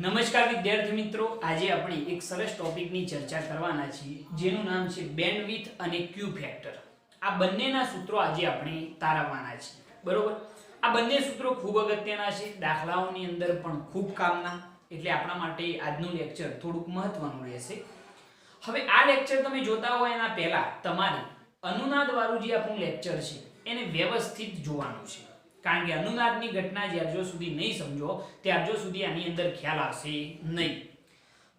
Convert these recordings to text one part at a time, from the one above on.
નમસ્કાર વિદ્યાર્થી મિત્રો, આજે આપણે એક સરસ ટોપિકની ચર્ચા કરવાના છીએ જેનું નામ છે બેન્ડવિડ્થ અને ક્યુ ફેક્ટર. આ બંનેના સૂત્રો આજે આપણે તારવવાના છીએ. બરોબર, આ બંને સૂત્રો ખૂબ અગત્યના છે, દાખલાઓની અંદર પણ ખૂબ કામના, એટલે આપણા માટે આજનું લેક્ચર થોડુંક મહત્વનું રહેશે. હવે આ લેક્ચર તમે જોતા હોય એના પહેલા તમારે અનુનાદવાળું જે આપણું લેક્ચર છે એને વ્યવસ્થિત જોવાનું છે, કારણ કે અનુનાદની ઘટના જ્યાર જો સુધી નહીં સમજો ત્યાર જો સુધી આની અંદર ખ્યાલ આવશે નહીં.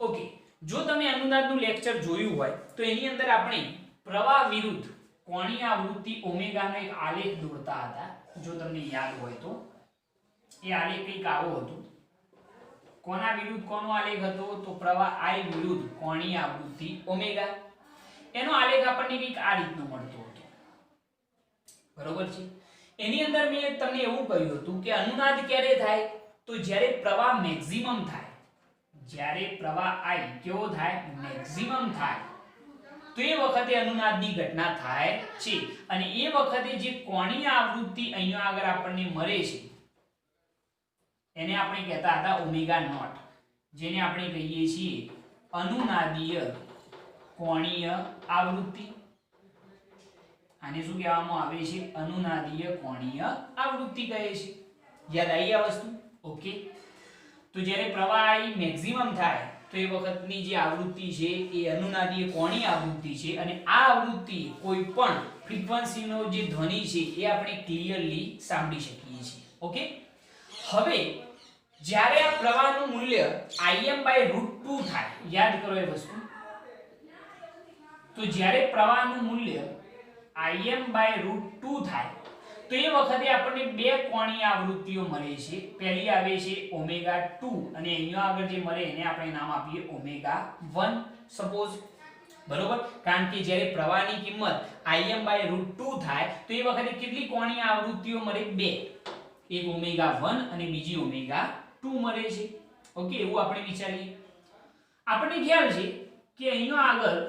ઓકે, જો તમે અનુનાદનું લેક્ચર જોયું હોય તો એની અંદર આપણે પ્રવાહ વિરુદ્ધ કોણીય આવૃત્તિ ઓમેગાનો એક આલેખ દોરતા હતા. જો તમને યાદ હોય તો એ આલેખ કંઈક આવો હતો. કોના વિરુદ્ધ કોનો આલેખ હતો? તો પ્રવાહ I વિરુદ્ધ કોણીય આવૃત્તિ ઓમેગા. એનો આલેખ આપણને કંઈક આ રીતનો મળતો હતો. બરોબર છે. એની અંદર મેં તમને એવું કહ્યું હતું કે અનુનાદ ક્યારે થાય? તો જ્યારે પ્રવાહ મેક્સિમમ થાય, જ્યારે પ્રવાહ I કેવો થાય? મેક્સિમમ થાય, તો એ વખતે અનુનાદની ઘટના થાય છે. અને એ વખતે જે કોણીય આવૃત્તિ અહીંયા આગળ આપણને મળે છે એને આપણે કહેતા હતા ઓમેગા નોટ, જેને આપણે કહીએ છીએ અનુનાદીય કોણીય આવૃત્તિ. આને શું કહેવામાં આવે છે? અનુનાદીય કોણીય આવૃત્તિ કહે છે. યાદ આવી આ વસ્તુ? ઓકે, તો જ્યારે પ્રવાહ I મેક્સિમમ થાય તો એ વખતની જે આવૃત્તિ છે એ અનુનાદીય કોણીય આવૃત્તિ છે, અને આ આવૃત્તિ કોઈ પણ ફ્રીક્વન્સીનો જે ધ્વનિ છે એ આપણે ક્લિયરલી સાંભળી શકીએ છીએ. ઓકે, હવે જ્યારે આ પ્રવાહનું મૂલ્ય Im/√2 થાય, યાદ કરો એ વસ્તુ, તો જ્યારે પ્રવાહનું મૂલ્ય Im/√2 થાય તો એ વખતે આપણને બે કોણીય આવૃત્તિઓ મળે છે. પહેલી આવે છે ω2 અને અહીંયા આગળ જે મળે એને આપણે નામ આપીએ ω1 સપોઝ. બરોબર, કારણ કે જ્યારે પ્રવાહની કિંમત Im/√2 થાય તો એ વખતે કેટલી કોણીય આવૃત્તિઓ મળે? બે. એક ω1 અને બીજી ω2 મળે છે. ઓકે, એવું આપણે વિચારીએ. આપણને ખ્યાલ છે કે અહીંયા આગળ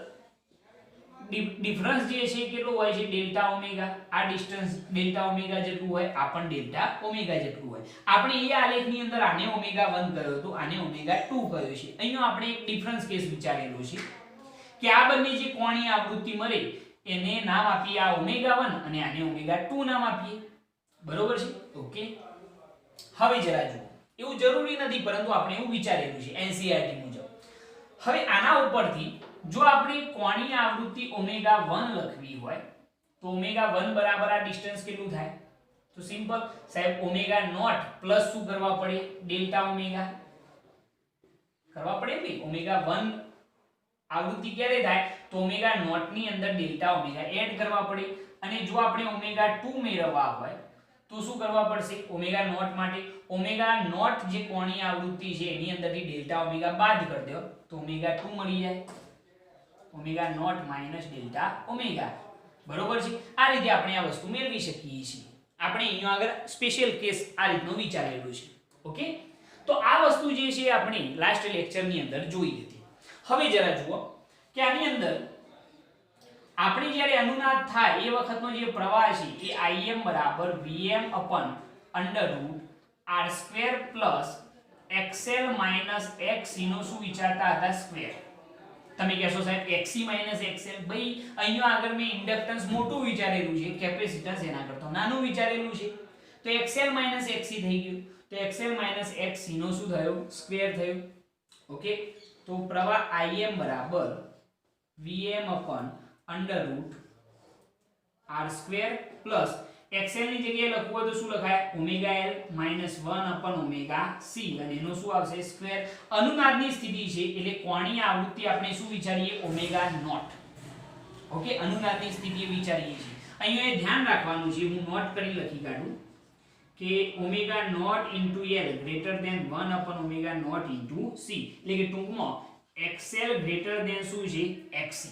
ડિફરન્સ જે છે કેટલો હોય છે? Delta omega. આ ડિસ્ટન્સ ડેલ્ટા ઓમેગા જેટલું હોય, આ પણ ડેલ્ટા ઓમેગા જેટલું હોય. આપણે એ આલેખની અંદર આને ω1 કહ્યો તો આને ω2 કહ્યો છે. અહીંયા આપણે એક ડિફરન્સ કેસ વિચારેલો છે કે આ બંને જે કોણીય આવૃત્તિ મળે એને નામ આપીએ આ ω1 અને આને ω2 નામ આપીએ. બરોબર છે? ઓકે, હવે જરા જુઓ, એવું જરૂરી નથી પરંતુ આપણે એવું વિચારેલું છે NCERT મુજબ. હવે આના ઉપરથી જો આપણે કોણીય આવૃત્તિ ω1 લખવી હોય તો ω1 બરાબર આ ડિસ્ટન્સ કેટલું થાય? તો સિમ્પલ સાહેબ, ω0 પ્લસ શું કરવા પડે? ડેલ્ટા ઓમેગા કરવા પડે ને. ω1 આવૃત્તિ ક્યારે થાય? તો ω0 ની અંદર ડેલ્ટા ઓમેગા એડ કરવા પડે. અને જો આપણે ω2 મેળવવા હોય તો શું કરવા પડશે? ω0 માટે ω0 જે કોણીય આવૃત્તિ છે એની અંદરથી ડેલ્ટા ઓમેગા બાદ કરી દો તો ω2 મળી જાય. ω0 માઈનસ ડેલ્ટા ઓમેગા. બરોબર છે? આ રીતે આપણે આ વસ્તુ મેળવી શકીએ છીએ. આપણે અહીંયા આગળ સ્પેશિયલ કેસ આ રીતનો વિચારેલું છે. ઓકે, તો આ વસ્તુ જે છે આપણે લાસ્ટ લેક્ચરની અંદર જોઈ હતી. હવે જરા જુઓ કે આની અંદર આપણે જ્યારે અનુનાદ થાય એ વખતનો જે પ્રવાહ છે એ Im બરાબર Vm/√r² xl xc નો શું વિચારતા હતા? સ્ક્વેર. તમે કહેશો સાહેબ xc xl, ભાઈ અહીંયા આગળ મેં ઇન્ડક્ટન્સ મોટું વિચારેલું છે, કેપેસિટન્સ એના કરતા નાનું વિચારેલું છે, તો xl xc થઈ ગયું. તો xl xc નો શું થયો? સ્ક્વેર થયો. ઓકે, તો પ્રવાહ Im બરાબર Vm/√r² xl ની જગ્યાએ લખવું હોય તો શું લખાય? ωL-1/ωc અને એનો શું આવશે? સ્ક્વેર. અનુનાદની સ્થિતિ છે એટલે કોણીય આવૃત્તિ આપણે શું વિચારીએ? ω0. ઓકે, અનુનાદની સ્થિતિ વિચારીએ છીએ. અહીંયા એ ધ્યાન રાખવાનું છે, હું નોટ કરી લખી કાઢું કે ω0 * L greater than 1/ωc એટલે કે ટૂંકમાં xl greater than શું છે? xc.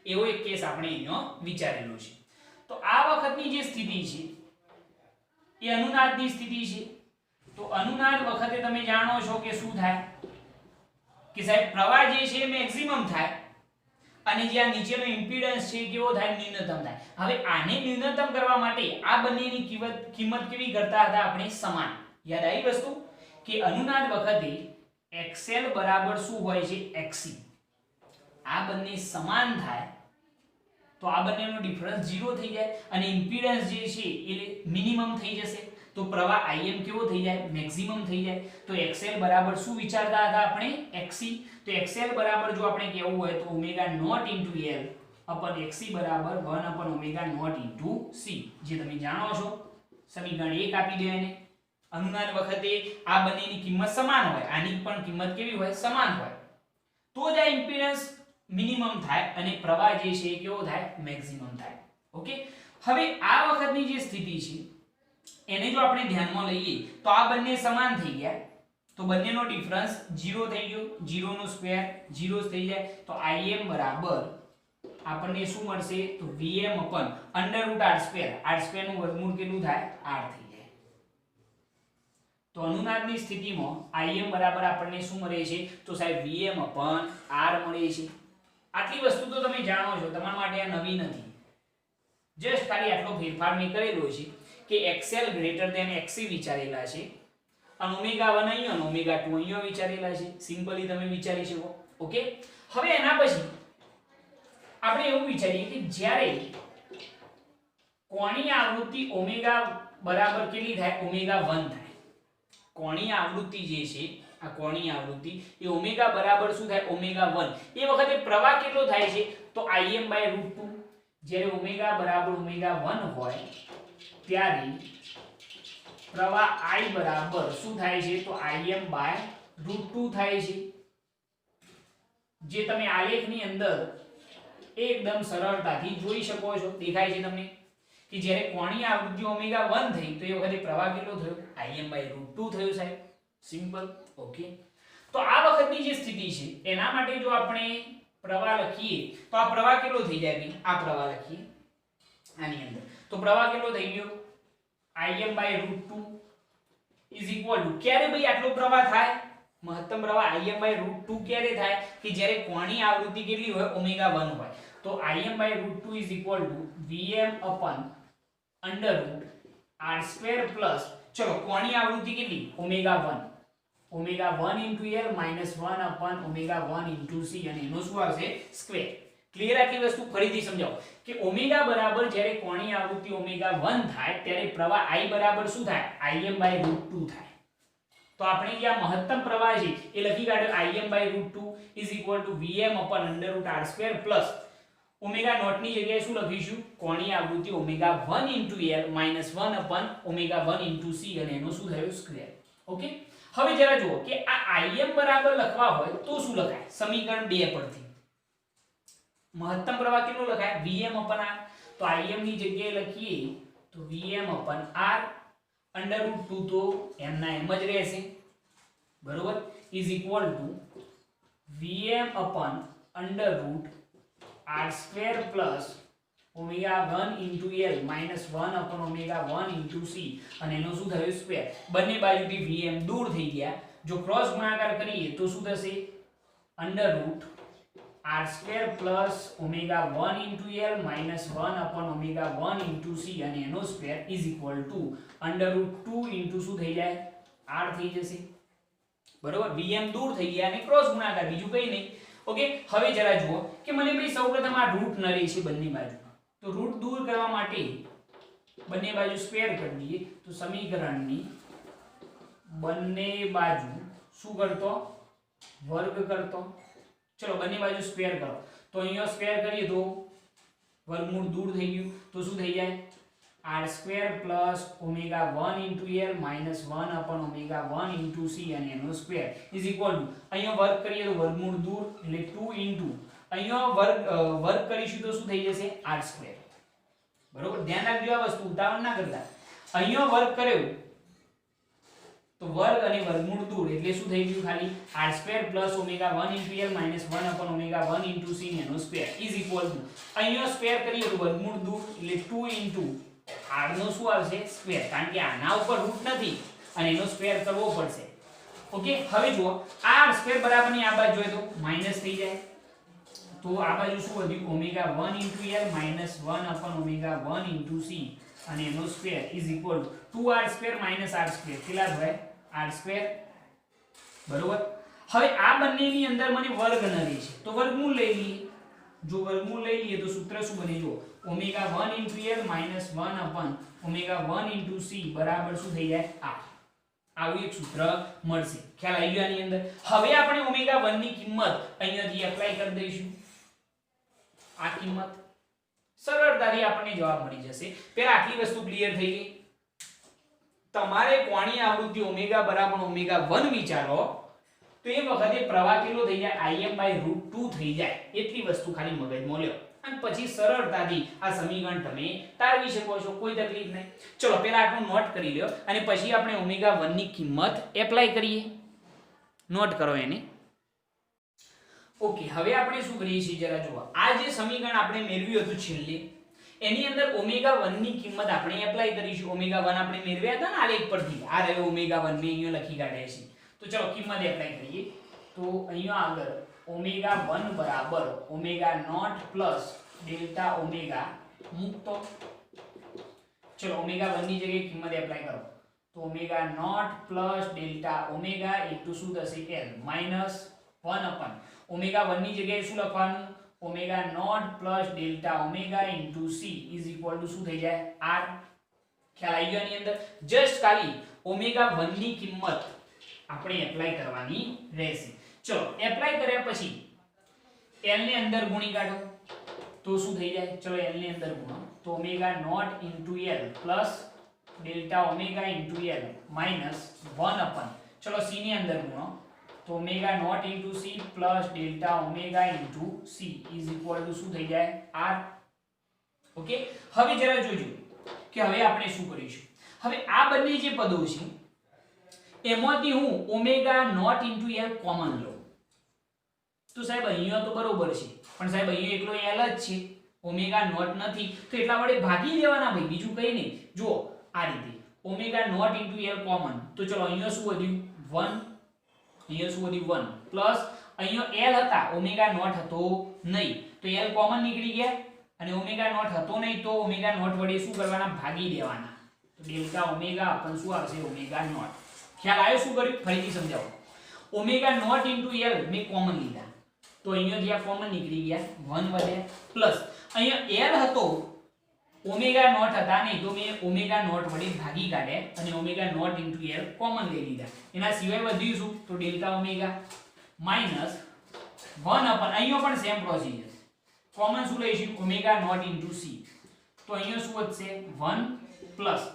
એવો એક કેસ આપણે અહીંયા વિચારેલો છે. તો આ વખતની જે સ્થિતિ છે એ અનુનાદની સ્થિતિ છે. તો અનુનાદ વખતે તમે જાણો છો કે શું થાય કે સાહેબ પ્રવાહ જે છે મેક્સિમમ થાય અને જે આ નીચેનો ઇમ્પિડન્સ છે કેવો થાય? ન્યૂનતમ થાય. હવે આને ન્યૂનતમ કરવા માટે આ બંનેની કિંમત કેવી કરતા હતા આપણે? સમાન. યાદ આવી વસ્તુ કે અનુનાદ વખતે XL બરાબર શું હોય છે XC. આ બંને સમાન થાય તો આ બંનેનો ડિફરન્સ 0 થઈ જાય અને ઇમ્પિડન્સ જે છે એ મિનિમમ થઈ જશે તો પ્રવાહ Im કેવો થઈ જાય મેક્સિમમ થઈ જાય. તો XL બરાબર શું વિચારતા હતા આપણે XC. તો XL બરાબર જો આપણે કહેવું હોય તો omega naught into L upon XC બરાબર 1 upon omega naught into C, જે તમે જાણો છો સમીકરણ 1 આપી દે એને. અનુનાદ વખતે આ બંનેની કિંમત સમાન હોય, આની પણ કિંમત કેવી હોય સમાન હોય તો જ આ ઇમ્પિડન્સ મિનિમમ થાય અને પ્રવાહ જે છે એ કેવો થાય મેક્સિમમ થાય. ઓકે, હવે આ વખતની જે સ્થિતિ છે એને જો આપણે ધ્યાનમાં લઈએ તો આ બંને સમાન થઈ ગયા તો બંનેનો ડિફરન્સ 0 થઈ ગયો, 0 નો સ્ક્વેર 0 થઈ જાય તો Im બરાબર આપણને શું મળશે તો Vm upon under root r square નું વર્ગમૂળ કેટલું થાય r થઈ જાય. તો અનુનાદની સ્થિતિમાં Im બરાબર આપણને શું મળે છે તો સાહેબ Vm upon r મળે છે. આટલી વસ્તુ તો તમે જાણો છો, તમારા માટે આ નવી નથી. જસ્ટ ખાલી આટલો ફેરફાર મેં કરેલો છે કે XL ગ્રેટર ધેન XC વિચારેલા છે અને ઓમેગા 1 અહીંયા અને ઓમેગા 2 અહીંયા વિચારેલા છે. સિમ્પલી તમે વિચારી શકો. ઓકે, હવે એના પછી આપણે એવું વિચારીએ કે જ્યારે કોણીય આવૃત્તિ ઓમેગા બરાબર કેટલી થાય ઓમેગા 1 થાય. કોણીય આવૃત્તિ જે છે આ કોણીય આવૃત્તિ એ ઓમેગા બરાબર શું થાય ઓમેગા 1, એ વખતે પ્રવાહ કેટલો થાય છે તો Im/√2. જ્યારે ઓમેગા બરાબર ઓમેગા 1 હોય ત્યારે પ્રવાહ I બરાબર શું થાય છે તો Im/√2 થાય છે. જે તમે આલેખની અંદર એકદમ સરળતાથી જોઈ શકો છો, દેખાય છે તમને કે જ્યારે કોણીય આવૃત્તિ ઓમેગા 1 થઈ તો એ વખતે પ્રવાહ કેટલો થયો Im/√2 થયો સાહેબ. સિમ્પલ. ઓકે, તો આ વખતની જે સ્થિતિ છે એના માટે જો આપણે પ્રવાહ લખીએ તો આ પ્રવાહ કેટલો થઈ જાય ભાઈ, આ પ્રવાહ લખીએ આની અંદર તો પ્રવાહ કેટલો થઈ ગયો Im/√2 ઇઝ ઇક્વલ ટુ ક્યારે ભાઈ આટલો પ્રવાહ થાય મહત્તમ પ્રવાહ Im/√2 ક્યારે થાય કે જ્યારે કોણીય આવૃત્તિ કેટલી હોય ઓમેગા 1 હોય. તો Im/√2 is equal two Vm upon under root r square plus ચલો કોણીય આવૃત્તિ કેટલી omega 1, omega 1 into L minus 1 upon omega 1 into C અને એનો શું આવશે સ્ક્વેર. ક્લિયર? આટલી વસ્તુ ફરીથી સમજાવો કે ઓમેગા બરાબર જ્યારે કોણીય આવૃત્તિ ઓમેગા 1 થાય ત્યારે પ્રવાહ I બરાબર શું થાય Im/√2 થાય. તો આપણે જે આ મહત્તમ પ્રવાહ છે એ લખી કાઢ્યો Im/√2 is equal to Vm upon under root r square plus omega naught ની જગ્યાએ શું લખીશું કોણીય આવૃત્તિ omega 1 into L minus 1 upon omega 1 into C અને એનો શું થયો સ્ક્વેર. ઓકે, હવે જરા જુઓ કે આ Im બરાબર લખવા હોય તો શું લખાય સમીકરણ 2 પરથી મહત્તમ પ્રવાહ કેટલો લખાય Vm upon r. તો Im ની જગ્યાએ લખીએ તો Vm upon r √2 તો m ના એમ જ રહેશે બરોબર is equal to Vm upon √r square plus omega 1 into L minus 1 upon omega 1 into C અને એનો શું થયો સ્ક્વેર. બંને બાજુથી Vm દૂર થઈ ગયા, જો ક્રોસ ગુણાકાર કરીએ તો શું થશે √r square plus omega 1 into L minus 1 upon omega 1 into C અને એનો square is equal to √2 into શું થઈ જાય r થઈ જશે બરોબર. Vm દૂર થઈ ગયા અને ક્રોસ ગુણાકાર, બીજું કંઈ નહીં. ઓકે, હવે જરા જુઓ કે મને ભાઈ સૌપ્રથમ આ રૂટ નડે છે બંને બાજુ, તો રૂટ દૂર કરવા માટે બંને બાજુ સ્ક્વેર કરી દઈએ તો સમીકરણની બંને બાજુ શું કરતો વર્ગ કરતો. ચલો બંને બાજુ સ્ક્વેર કરો તો અહીંયા સ્ક્વેર કરીએ તો વર્ગમૂળ દૂર થઈ ગયું તો શું થઈ જાય r square plus omega 1 into L minus 1 upon omega 1 into C અને એનો સ્ક્વેર is equal to અહીંયા વર્ગ કરીએ તો વર્ગમૂળ દૂર એટલે 2 into અહીંયા વર્ગ કરીશું તો શું થઈ જશે r square બરોબર. ધ્યાન રાખજો આ વસ્તુ ઉતાવળ ના કરતા. અહીંયા વર્ગ કર્યો તો વર્ગ અને વર્ગમૂળ દૂર એટલે શું થઈ ગયું ખાલી r square plus omega 1 into L minus 1 upon omega 1 into C એનો સ્ક્વેર is equal to અહીંયા સ્ક્વેર કરીએ તો વર્ગમૂળ દૂર એટલે 2 into r નો શું આવશે સ્ક્વેર, કારણ કે આના ઉપર રૂટ નથી અને એનો સ્ક્વેર કરવો પડશે. ઓકે, હવે જુઓ આ r સ્ક્વેર બરાબરની આ બાજુ જોઈએ તો માઈનસ થઈ જાય તો આ બાજુ શું વધ્યું omega 1 into L minus 1 upon omega 1 into C અને એનો square is equal to 2r square minus r square કેટલા થાય r square બરોબર. હવે આ બંનેની અંદર મને વર્ગ નડી છે તો વર્ગમૂળ લઈ લઈએ. જો વર્ગમૂળ લઈ લઈએ તો સૂત્ર શું બને જો omega 1 * l minus 1 upon omega 1 * c બરાબર શું થઈ જાય આ. આવું એક સૂત્ર મળશે. ખ્યાલ આવી ગયો આની અંદર. હવે આપણે ઓમેગા 1 ની કિંમત અહીંયાથી એપ્લાય કરી દઈશું. આ કિંમત સરળતાથી આપણને જવાબ મળી જશે. પહેલા આટલી વસ્તુ ક્લિયર થઈ ગઈ. તમારે કોણી આવૃત્તિ ઓમેગા બરાબર ઓમેગા 1 વિચારો તો એ વખતે પ્રવાહ કેટલો થઈ જાય Im/√2 થઈ જાય. એટલી વસ્તુ ખાલી મગજમાં લ્યો અને પછી સરળતાથી આ સમીકરણ તમે તારવી શકો છો. કોઈ તકલીફ નહીં. ચલો પહેલા આટલું નોટ કરી લ્યો અને પછી આપણે ઓમેગા 1 ની કિંમત એપ્લાય કરીએ. નોટ કરો એને. ઓકે હવે આપણે શું કરીએ છીએ જરા જુઓ. આ જે સમીકરણ આપણે મેળવ્યું હતું છેલ્લે એની અંદર ઓમેગા 1 ની કિંમત આપણે એપ્લાય કરીશું. ઓમેગા 1 આપણે મેળવ્યા હતા ને આલેખ પરથી. આ રહ્યો ઓમેગા 1 ને અહીંયા લખી કાઢ્યા છે. તો ચલો કિંમત એપ્લાય કરીએ. તો અહીંયા આગળ ઓમેગા 1 બરાબર omega not plus delta omega મૂકતો. ચલો ઓમેગા 1 ની જગ્યાએ કિંમત એપ્લાય કરો તો omega not plus delta omega into શું થશે l માઈનસ 1 અપન ઓમેગા 1 ની જગ્યાએ શું લખવાનું omega not plus delta omega into c is equal to શું થઈ જાય r. ખ્યાલ આવી ગયો આની અંદર. જસ્ટ ખાલી ઓમેગા 1 ની કિંમત આપણે એપ્લાય કરવાની રહેશે. ચલો એપ્લાય કર્યા પછી l ને અંદર ગુણી કાઢો તો શું થઈ જાય. ચલો l ને અંદર ગુણો તો omega naught into l plus delta omega into l minus 1 upon ચલો c ની અંદર ગુણો તો omega naught into c plus delta omega into c is equal to શું થઈ જાય r. ઓકે હવે જરા જોજો કે હવે આપણે શું કરીશું. હવે આ બંને જે પદો છે એમાંથી હું omega naught into l common લઉં તો સાહેબ અહીંયા તો બરોબર છે પણ સાહેબ અહીંયા એકલો l જ છે ઓમેગા નોટ નથી તો એટલા વડે ભાગી દેવાના ભાઈ. બીજું કંઈ નહીં. જુઓ આ રીતે omega naught into l common તો ચલો અહીંયા શું વધ્યું 1 અહીંયા શું વધ્યું 1 પ્લસ અહીંયા l હતા ઓમેગા નોટ હતો નહીં તો l કોમન નીકળી ગયા અને ઓમેગા નોટ હતો નહીં તો ઓમેગા નોટ વડે શું કરવાના ભાગી દેવાના તો ડેલ્ટા ઓમેગા અપન શું આવશે ઓમેગા નોટ. ખ્યાલ આવ્યો શું કર્યું ફરીથી સમજાવો. ઓમેગા નોટ ઇન્ટુ l મેં કોમન લીધા તો અહીંયાથી આ કોમન નીકળી ગયા 1 વધ્યા પ્લસ અહીંયા l હતો ઓમેગા નોટ હતા નહીં તો મેં ઓમેગા નોટ વડે ભાગી કાઢ્યા અને omega naught into l common લઈ લીધા. એના સિવાય વધ્યું શું તો ડેલ્ટા ઓમેગા માઈનસ 1 અપન અહીંયા પણ સેમ પ્રોસીજર કોમન શું લઈશું ઓમેગા નોટ ઇન્ટુ c તો અહીંયા શું વધશે 1 પ્લસ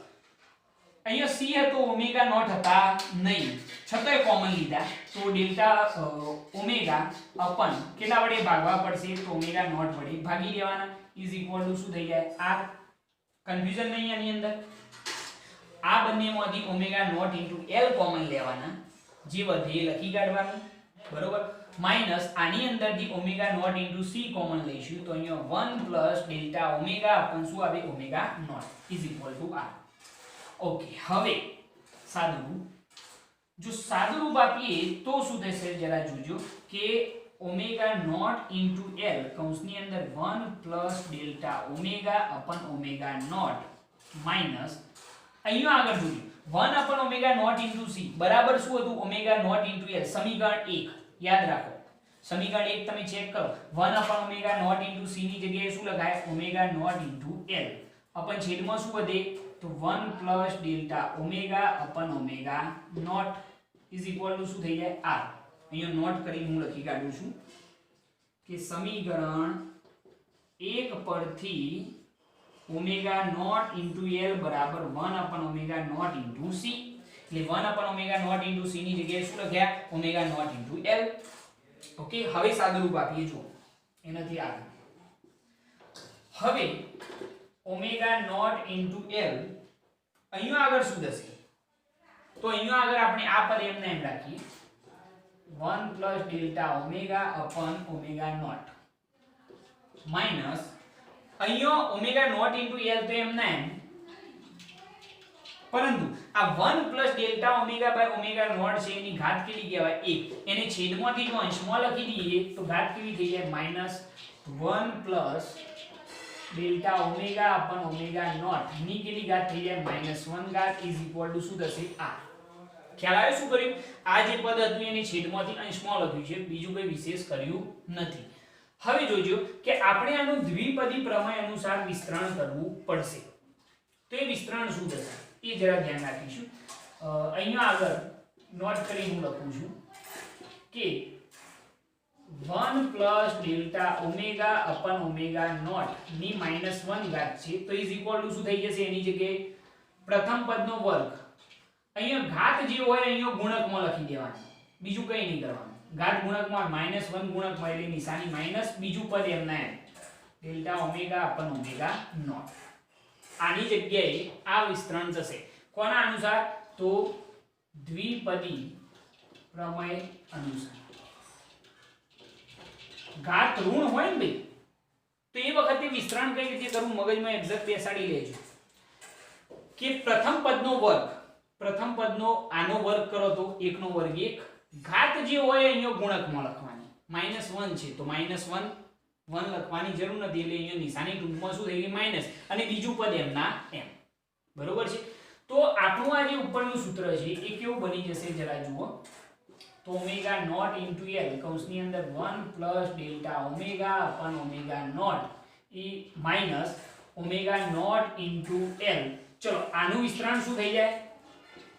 અહીંયા c હતો ઓમેગા નોટ હતા નહીં છતાંય કોમન લીધા તો ડેલ્ટા ઓમેગા અપન કેટલા વડે ભાગવા પડશે તો ઓમેગા નોટ વડે ભાગી દેવાના ઇઝ ઇક્વલ ટુ શું થઈ જાય r. કન્ફ્યુઝન નહીં આની અંદર. આ બંનેમાંથી omega naught into l common લેવાના જે વધે એ લખી કાઢવાનું બરોબર માઈનસ આની અંદરથી omega naught into c common લઈશું તો અહીંયા 1 પ્લસ ડેલ્ટા ઓમેગા અપન શું આવે omega naught is equal to r. Okay હવે સાદુરૂપ જો સાદુરૂપ આપીએ તો શું થશે જરા જોજો કે ઓમેગા નોટ ઇન્ટુ l કૌંસની અંદર 1 plus delta omega upon omega naught minus અહીંયા આગળ જોજો 1 upon omega naught into c બરાબર શું હતું ઓમેગા નોટ ઇન્ટુ l સમીકરણ 1 યાદ રાખો. સમીકરણ 1 તમે ચેક કરો 1 upon omega naught into c ની જગ્યાએ શું લખાય omega naught into l upon છેદમાં શું વધે તો 1 plus delta omega upon omega naught is equal to શું થઈ જાય r. અહીંયા નોટ કરીને હું લખી કાઢું છું કે સમીકરણ 1 પરથી ઓમેગા નોટ ઇન્ટુ l બરાબર 1 upon omega naught into c એટલે 1 upon omega naught into c ની જગ્યાએ શું લખ્યા omega naught into l. Okay હવે સાદુરૂપ આપીએ જો એનાથી આગળ હવે ઓમેગા નોટ ઇન્ટુ l અહીંયા આગળ શું થશે તો અહીંયા આગળ આપણે આ પદ એમને એમ રાખીએ 1 plus delta omega upon omega naught minus અહીંયા ઓમેગા નોટ ઇન્ટુ l તો એમને એમ પરંતુ આ 1 plus delta omega by omega naught છે એની ઘાત કેટલી કહેવાય 1 એને છેદમાંથી જો અંશમાં લખી દઈએ તો ઘાત કેવી થઈ જાય minus 1 plus delta omega upon omega naught ની કેટલી ઘાત થઈ જાય -1 ઘાત ઇઝ ઇક્વલ ટુ શું થશે r. ખ્યાલ આવ્યો શું કર્યું? આ જે પદ હતું એને છેદમાંથી અંશમાં લખ્યું છે, બીજું કંઈ વિશેષ કર્યું નથી. હવે જોજો કે આપણે આનું દ્વિપદી પ્રમેય અનુસાર વિસ્તરણ કરવું પડશે. તો એ વિસ્તરણ શું થશે એ જરા ધ્યાન રાખીશું. અહીંયા આગળ નોટ કરી હું લખું છું કે 1 plus delta omega upon omega naught ની -1 ઘાત છે, તો ઇઝ ઇક્વલ ટુ શું થઈ જશે? એની જગ્યાએ પ્રથમ પદનો વર્ગ. અહીંયા ઘાત જે હોય અહીંયા ગુણકમાં લખી દેવાનું, બીજું કંઈ નહીં કરવાનું. ઘાત ગુણકમાં -1 ગુણકમાં એટલે નિશાની માઈનસ, બીજું પદ એમના એમ delta omega upon omega not. આની જગ્યાએ આ વિસ્તરણ થશે કોના અનુસાર? તો દ્વિપદી પ્રમેય અનુસાર. ઘાત ઋણ હોય ને ભાઈ, તો એ વખતે વિસ્તરણ કઈ રીતે કરવું મગજમાં એક્ઝેક્ટ બેસાડી લેજો કે પ્રથમ પદનો વર્ગ, પ્રથમ પદનો આનો વર્ગ કરો તો 1 નો વર્ગ 1, ઘાત જે હોય અહીંયા ગુણકમાં લખવાની. -1 છે તો -1 લખવાની જરૂર નથી, એટલે અહીંયા નિશાની ટૂંકમાં શું થઈ ગઈ? માઈનસ, અને બીજું પદ એમના એમ. બરોબર છે? તો આપણું આ જે ઉપરનું સૂત્ર છે એ કેવું બની જશે જરા જુઓ. તો ઓમેગા નોટ ઇન્ટુ એલ કૌંસની અંદર 1 plus delta omega upon omega naught એ minus omega naught into L. ચલો આનું વિસ્તરણ શું થઈ જાય?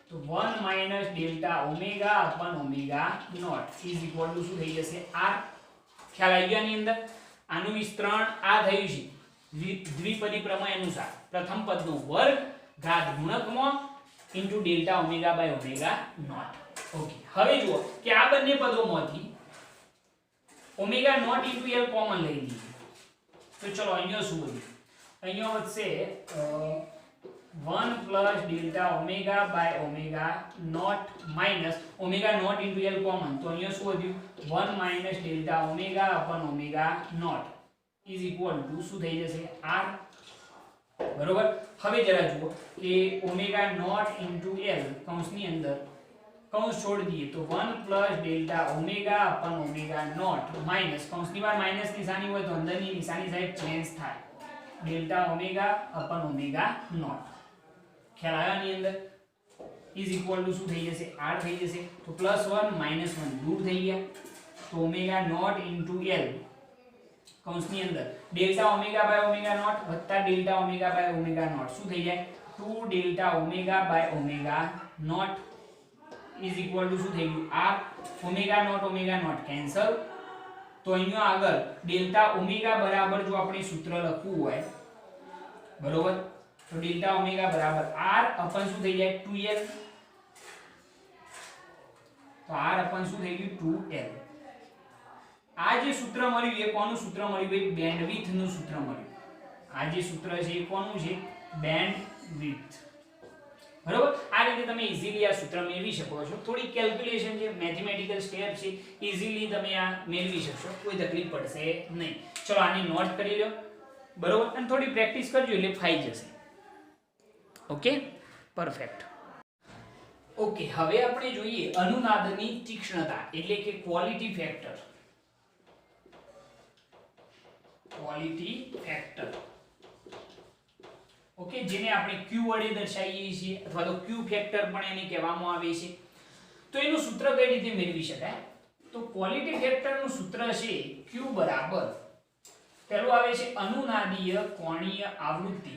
તો 1 minus delta omega upon omega naught is equal to શું થઈ જશે? r. ખ્યાલ આવી ગયો આની અંદર? આનું વિસ્તરણ આ થયું છે દ્વિપદી પ્રમેય અનુસાર. પ્રથમ પદનો વર્ગ ઘાત ગુણકમાં into delta omega by omega naught. Okay, હવે જુઓ કે આ બંને પદોમાંથી omega naught into L common લઈ લઈએ. તો ચલો અહીંયા શું વધ્યું? અહીંયા વધશે 1 plus delta omega by omega naught minus omega naught into L common. તો અહીંયા શું વધ્યું? 1 minus delta omega upon omega naught is equal to શું થઈ જશે? r. બરોબર? હવે જરા જુઓ કે ઓમેગા નોટ ઇન્ટુ એલ કૌંસની અંદર કૌંસ છોડી દઈએ તો 1 plus delta omega upon omega naught minus કૌંસની બહાર માઈનસ નિશાની હોય તો અંદરની નિશાની સાહેબ ચેન્જ થાય. Delta omega upon omega naught. ખ્યાલ આવ્યો આની અંદર? ઇઝ ઇક્વલ ટુ શું થઈ જશે? r થઈ જશે. તો +1 -1 દૂર થઈ ગયા. તો ઓમેગા નોટ ઇન્ટુ એલ કૌંસની અંદર delta omega by omega naught વત્તા delta omega by omega naught શું થઈ જાય? 2 delta omega by omega naught is equal to શું થઈ ગયું? r. Omega naught cancel. તો અહીંયા આગળ ડેલ્ટા ઓમેગા બરાબર જો આપણે સૂત્ર લખવું હોય, બરોબર, તો ડેલ્ટા ઓમેગા બરાબર r અપન શું થઈ જાય? 2l. તો r અપન શું થઈ ગયું? 2l. આ જે સૂત્ર મળ્યું એ કોનું સૂત્ર મળ્યું ભાઈ? બેન્ડવિડ્થ નું સૂત્ર મળ્યું. આ જે સૂત્ર છે એ કોનું છે? બેન્ડવિડ્થ. બરોબર? આ રીતે તમે ઈઝીલી આ સૂત્ર મેળવી શકો છો. થોડી કેલ્ક્યુલેશન છે, મેથેમેટિકલ સ્ટેપ છે, ઈઝીલી તમે આ મેળવી શકશો, કોઈ તકલીફ પડશે નહીં. ચલો આની નોટ કરી લો. બરોબર? અને થોડી પ્રેક્ટિસ કરજો એટલે ફાઈ જશે. Okay, perfect. ઓકે, હવે આપણે જોઈએ અનુનાદની તીક્ષ્ણતા એટલે કે quality factor. Quality factor, okay, જેને આપણે q વડે દર્શાવીએ છીએ અથવા તો q ફેક્ટર પણ એને કહેવામાં આવે છે. તો એનું સૂત્ર કઈ રીતે મેળવી શકાય? તો ક્વોલિટી ફેક્ટરનું સૂત્ર છે q બરાબર પહેલું આવે છે અનુનાદીય કોણીય આવૃત્તિ.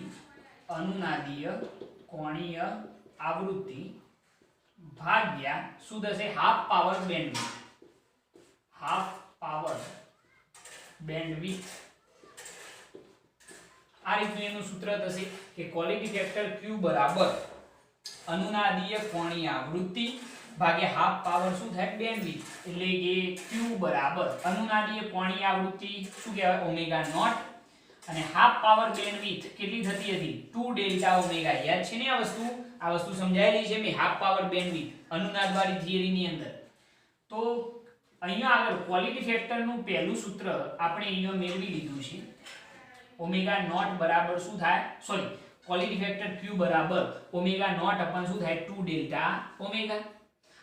અનુનાદીય કોણીય આવૃત્તિ ભાગ્યા શું થશે? Half power bandwidth. Half power bandwidth. આ રીતનું એનું સૂત્ર થશે કે ક્વોલિટી ફેક્ટર q બરાબર અનુનાદીય કોણીય આવૃત્તિ ભાગ્યા હાફ પાવર શું થાય? બેન્ડવિડ્થ. એટલે કે q બરાબર અનુનાદીય કોણીય આવૃત્તિ શું કહેવાય? ઓમેગા નોટ, અને હાફ પાવર બેન્ડવિડ્થ કેટલી થતી હતી? 2 ડેલ્ટા ઓમેગા. યાદ છે ને આ વસ્તુ સમજાયેલી છે મેં. હાફ પાવર બેન્ડવિડ્થ અનુનાદવાળી થિયરીની અંદર. તો અહીંયા આગળ ક્વોલિટી ફેક્ટરનું પહેલું સૂત્ર આપણે અહીંયા મેળવી લીધું છે. ઓમેગા નોટ બરાબર શું થાય? સોરી, ક્વોલિટી ફેક્ટર q બરાબર ઓમેગા નોટ અપન શું થાય? 2 ડેલ્ટા ઓમેગા.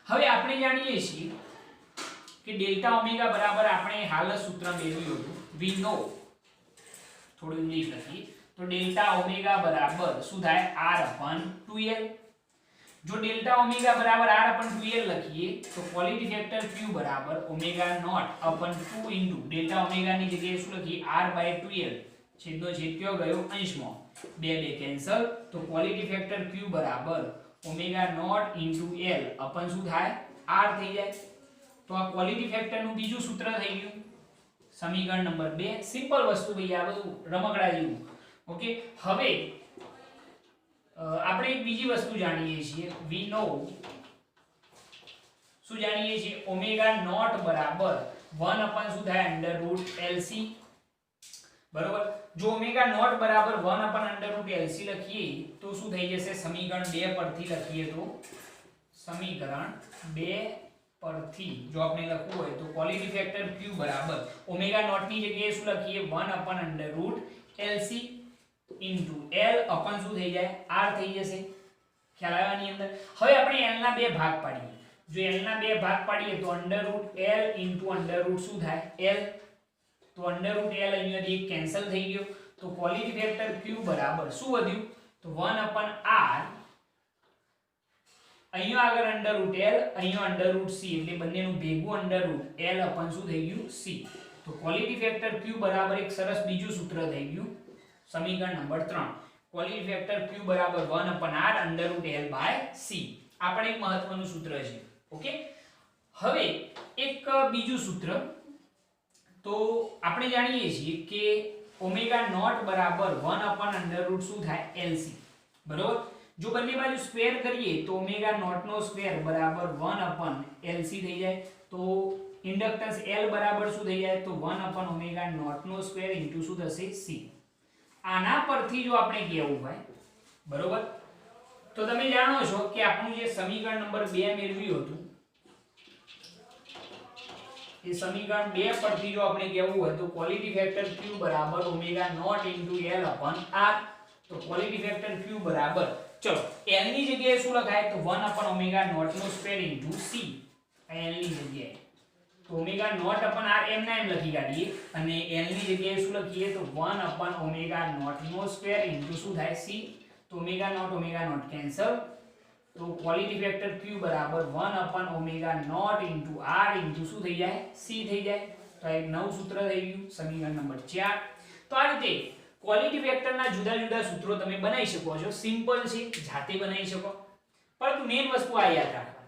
હવે આપણે જાણીએ છીએ કે ડેલ્ટા ઓમેગા બરાબર આપણે હાલ સૂત્ર મેળવ્યું હતું. વી નો, થોડું ઇંગ્લિશ લખી તો ડેલ્ટા ઓમેગા બરાબર શું થાય? r upon 2l. જો ડેલ્ટા ઓમેગા બરાબર r upon 2l લખીએ તો ક્વોલિટી ફેક્ટર q બરાબર omega naught upon 2 into delta omega ની જગ્યાએ શું લખીએ r by 2l છેદનો છેદ કયો ગયો અંશમાં બે બે કેન્સલ તો ક્વોલિટી ફેક્ટર q બરાબર omega naught into l upon શું થાય r થઈ જાય તો આ ક્વોલિટી ફેક્ટર નું બીજું સૂત્ર થઈ ગયું સમીકરણ નંબર 2 સિમ્પલ વસ્તુ ભાઈ આ બધું રમકડા જેવું ઓકે હવે આપણે એક બીજી વસ્તુ જાણીએ છીએ વી નો શું જાણીએ છીએ ઓમેગા નોટ બરાબર 1 upon શું થાય અંડર રૂટ LC બરોબર જો ઓમેગા નોટ બરાબર 1 upon અંડર રૂટ LC લખીએ તો શું થઈ જશે સમીકરણ 2 પરથી લખીએ તો સમીકરણ 2 પરથી જો આપણે લખવું હોય તો ક્વોલિટી ફેક્ટર q બરાબર ઓમેગા નોટ ની જગ્યાએ શું લખીએ 1 upon under route LC into l upon શું થઈ જાય r થઈ જશે ખ્યાલ આવ્યો આની અંદર હવે આપણે l ના બે ભાગ પાડીએ જો l ના બે ભાગ પાડીએ તો under route l into under route શું થાય l તો અંડર રૂટ l અહીંયાથી કેન્સલ થઈ ગયો તો ક્વોલિટી ફેક્ટર q બરાબર શું વધ્યું તો 1 upon r અહીંયા આગળ અંડર રૂટ l અહીંયા અંડર રૂટ c એટલે બંનેનું ભેગું અંડર રૂટ l upon શું થઈ ગયું c તો ક્વોલિટી ફેક્ટર q બરાબર એક સરસ બીજું સૂત્ર થઈ ગયું સમીકરણ નંબર 3 ક્વોલિટી ફેક્ટર q બરાબર 1 upon r under route l by c આપણે એક મહત્વનું સૂત્ર છે ઓકે હવે એક બીજું સૂત્ર તો આપણે જાણીએ છીએ કે ઓમેગા નોટ બરાબર 1 upon અંડર રૂટ શું થાય LC બરોબર જો બંને બાજુ સ્ક્વેર કરીએ તો ઓમેગા નોટ નો સ્ક્વેર બરાબર 1 upon LC થઈ જાય તો ઇન્ડક્ટન્સ L બરાબર શું થઈ જાય તો 1 upon ઓમેગા નોટ નો સ્ક્વેર ઇન્ટુ શું થશે C આના પરથી જો આપણે કહેવું હોય બરોબર તો તમે જાણો છો કે આપણું જે સમીકરણ નંબર 2 મેળવ્યું હતું એ સમીકરણ 2 પરથી જો આપણે કહેવું હોય તો ક્વોલિટી ફેક્ટર q બરાબર omega naught into l upon r તો ક્વોલિટી ફેક્ટર q બરાબર ચલો l ની જગ્યાએ શું લખાય તો 1 upon ઓમેગા નોટ નો સ્ક્વેર ઇન્ટુ c l ની જગ્યાએ તો ઓમેગા નોટ upon r એમ ના એમ લખી કાઢીએ અને l ની જગ્યાએ શું લખીએ તો 1 upon ઓમેગા નોટ નો સ્ક્વેર ઇન્ટુ શું થાય c તો ઓમેગા નોટ કેન્સલ તો ક્વોલિટી ફેક્ટર q બરાબર 1 upon omega naught into r into શું થઈ જાય c થઈ જાય તો એક નવું સૂત્ર થઈ ગયું સમીકરણ નંબર 4 તો આ રીતે ક્વોલિટી ફેક્ટરના જુદા જુદા સૂત્રો તમે બનાવી શકો છો સિમ્પલ છે જાતે બનાવી શકો પરંતુ મેઈન વસ્તુ આ યાદ રાખવાની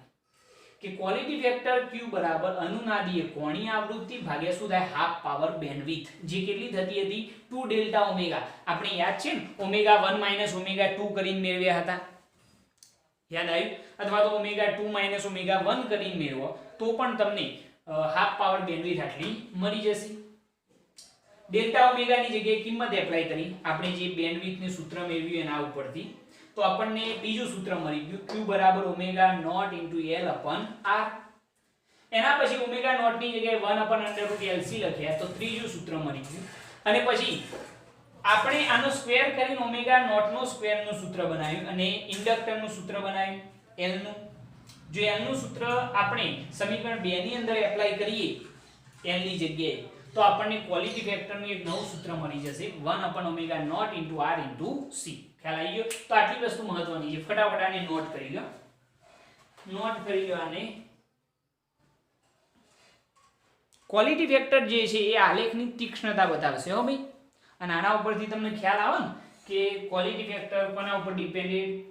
કે ક્વોલિટી ફેક્ટર q બરાબર અનુનાદીય કોણીય આવૃત્તિ ભાગ્યા શું થાય હાફ પાવર બેન્ડવિડ્થ જે કેટલી થતી હતી 2 ડેલ્ટા ઓમેગા આપણે યાદ છે ને ઓમેગા 1 માઈનસ ઓમેગા 2 કરીને મેળવ્યા હતા યાદ આવ્યું અથવા તો ઓમેગા 2 માઈનસ ઓમેગા 1 કરીને મેળવો તો પણ તમને હાફ પાવર બેન્ડવિડ્થ આટલી મળી જશે ડેલ્ટા ઓમેગા ની જગ્યાએ કિંમત એપ્લાય કરી આપણે જે બેન્ડવિડ્થ નું સૂત્ર મેળવ્યું એના ઉપરથી તો આપણને બીજું સૂત્ર મળી ગયું q બરાબર omega naught into l upon r એના પછી ઓમેગા નોટ ની જગ્યાએ 1 upon અંડર રૂટ LC લખ્યા તો ત્રીજું સૂત્ર મળી ગયું અને પછી આપણે આનો સ્ક્વેર કરીને ઓમેગા નોટ નો સ્ક્વેર નું સૂત્ર બનાવ્યું અને ઇન્ડક્ટર નું સૂત્ર બનાવ્યું l નું જો l નું સૂત્ર આપણે સમીકરણ 2 ની અંદર એપ્લાય કરીએ l ની જગ્યાએ તો આપણને ક્વોલિટી ફેક્ટર નું એક નવું સૂત્ર મળી જશે 1 upon omega naught into r into c ખ્યાલ આવી ગયો તો આટલી વસ્તુ મહત્વની છે ફટાફટ આને નોટ કરી લો આને ક્વોલિટી ફેક્ટર જે છે એ આલેખની તીક્ષ્ણતા બતાવશે હો ભાઈ અને આના ઉપરથી તમને ખ્યાલ આવે ને કે ક્વોલિટી ફેક્ટર કોના ઉપર ડિપેન્ડેન્ટ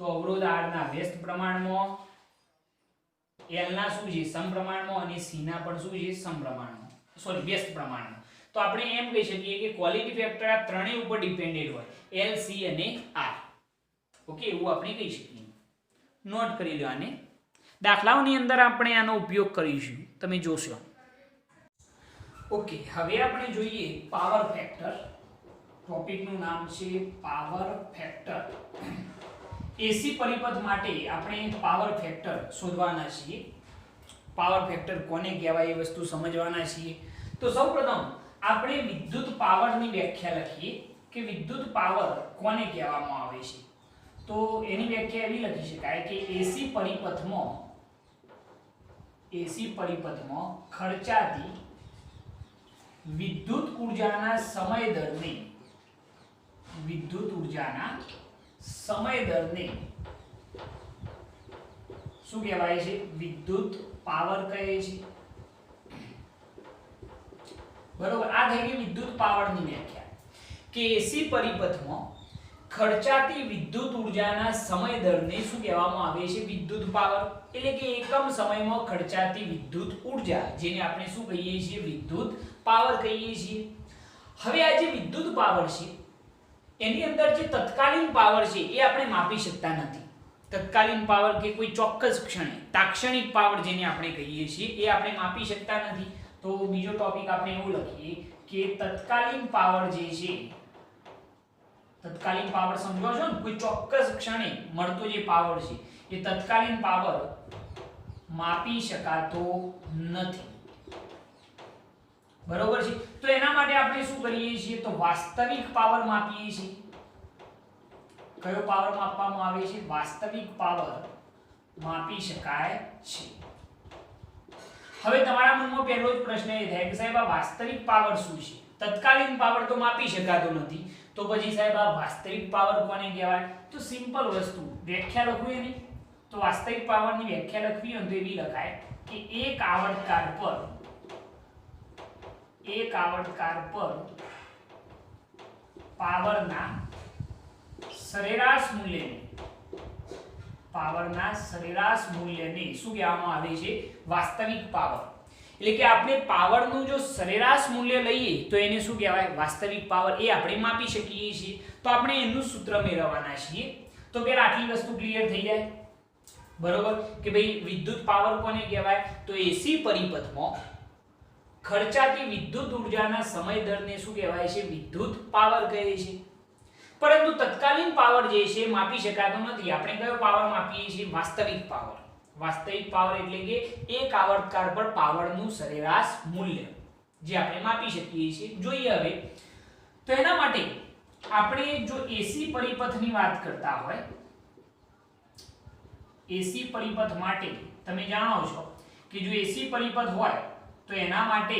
તો અવરોધ r ના વ્યસ્ત પ્રમાણમાં l ના શું છે સમપ્રમાણમાં અને c ના પણ શું છે સમપ્રમાણમાં સોરી વ્યસ્ત પ્રમાણમાં તો આપણે એમ કહી શકીએ કે ક્વોલિટી ફેક્ટર આ ત્રણેય ઉપર ડિપેન્ડેન્ટ હોય l c અને r ઓકે એવું આપણે કહી શકીએ નોટ કરી લો આને દાખલાઓની અંદર આપણે આનો ઉપયોગ કરીશું તમે જોશો ઓકે હવે આપણે જોઈએ પાવર ફેક્ટર ટોપિક નું નામ છે પાવર ફેક્ટર એસી પરિપથ માટે આપણે પાવર ફેક્ટર શોધવાના છીએ પાવર ફેક્ટર કોને કહેવાય એ વસ્તુ સમજવાના છીએ તો સૌપ્રથમ આપણે વિદ્યુત પાવરની વ્યાખ્યા લખીએ કે વિદ્યુત પાવર કોને કહેવામાં આવે છે તો એની વ્યાખ્યા એવી લખી શકાય કે એસી પરિપથમાં ખર્ચાતી વિદ્યુત ઊર્જાના સમય દરને શું કહેવાય છે? વિદ્યુત પાવર કહે છે. બરોબર. આ થઈ ગઈ વિદ્યુત પાવરની વ્યાખ્યા કે એસી પરિપથમાં ખર્ચાતી વિદ્યુત ઉર્જાના સમય દરને શું કહેવામાં આવે છે? વિદ્યુત પાવર. એટલે કે એકમ સમયમાં ખર્ચાતી વિદ્યુત ઉર્જા, જેને આપણે શું કહીએ છીએ? વિદ્યુત પાવર કહીએ છીએ. હવે આ જે વિદ્યુત પાવર છે એની અંદર જે તત્કાલીન પાવર છે એ આપણે માપી શકતા નથી. તત્કાલીન પાવર કે કોઈ ચોક્કસ ક્ષણે તાત્ક્ષણિક પાવર જેને આપણે કહીએ છીએ એ આપણે માપી શકતા નથી. તો બીજો ટોપિક આપણે એવું લખીએ કે તત્કાલીન પાવર જે છે, તત્કાલીન પાવર સમજો છો ને, કોઈ ચોક્કસ ક્ષણે મળતો જે પાવર છે એ તત્કાલીન પાવર માપી શકાતો નથી. બરોબર છે. તો એના માટે આપણે શું કરીએ છીએ? તો વાસ્તવિક પાવર માપીએ છીએ. કયો પાવર માપવામાં આવે છે? વાસ્તવિક પાવર માપી શકાય છે. હવે તમારા મનમાં પહેલો જ પ્રશ્ન એ થાય કે સાહેબ આ વાસ્તવિક પાવર શું છે? તત્કાલીન પાવર તો માપી શકાતો નથી, તો પછી સાહેબ આ વાસ્તવિક પાવર કોને કહેવાય? તો સિમ્પલ વસ્તુ, વ્યાખ્યા લખવી એની. તો વાસ્તવિક પાવરની વ્યાખ્યા લખવી હોય તો એવી લખાય કે એક આવર્તકાળ પર પાવરના સરેરાશ મૂલ્યને શું કહેવામાં આવે છે? વાસ્તવિક પાવર. એટલે કે આપણે પાવરનું જો સરેરાશ મૂલ્ય લઈએ તો એને શું કહેવાય? વાસ્તવિક પાવર. એ આપણે માપી શકીએ છીએ. તો આપણે એનું સૂત્ર મેળવવાના છીએ. તો પહેલા આટલી વસ્તુ ક્લિયર થઈ જાય. બરોબર કે ભાઈ વિદ્યુત પાવર કોને કહેવાય? તો એસી પરિપથમાં ખર્ચાતી વિદ્યુત ઉર્જાના સમય દરને શું કહેવાય છે? વિદ્યુત પાવર કહે છે. પરંતુ તત્કાલીન પાવર જે છે માપી શકાતો નથી. આપણે કયો પાવર માપીએ છીએ? વાસ્તવિક પાવર. વાસ્તવિક પાવર એટલે કે એક આવર્તકાળ પર પાવરનું સરેરાશ મૂલ્ય જે આપણે માપી શકીએ છીએ. જોઈએ હવે તો એના માટે આપણે જો એસી પરિપથની વાત કરતા હોય, એસી પરિપથ માટે તમે જાણો છો કે જો એસી પરિપથ હોય તો એના માટે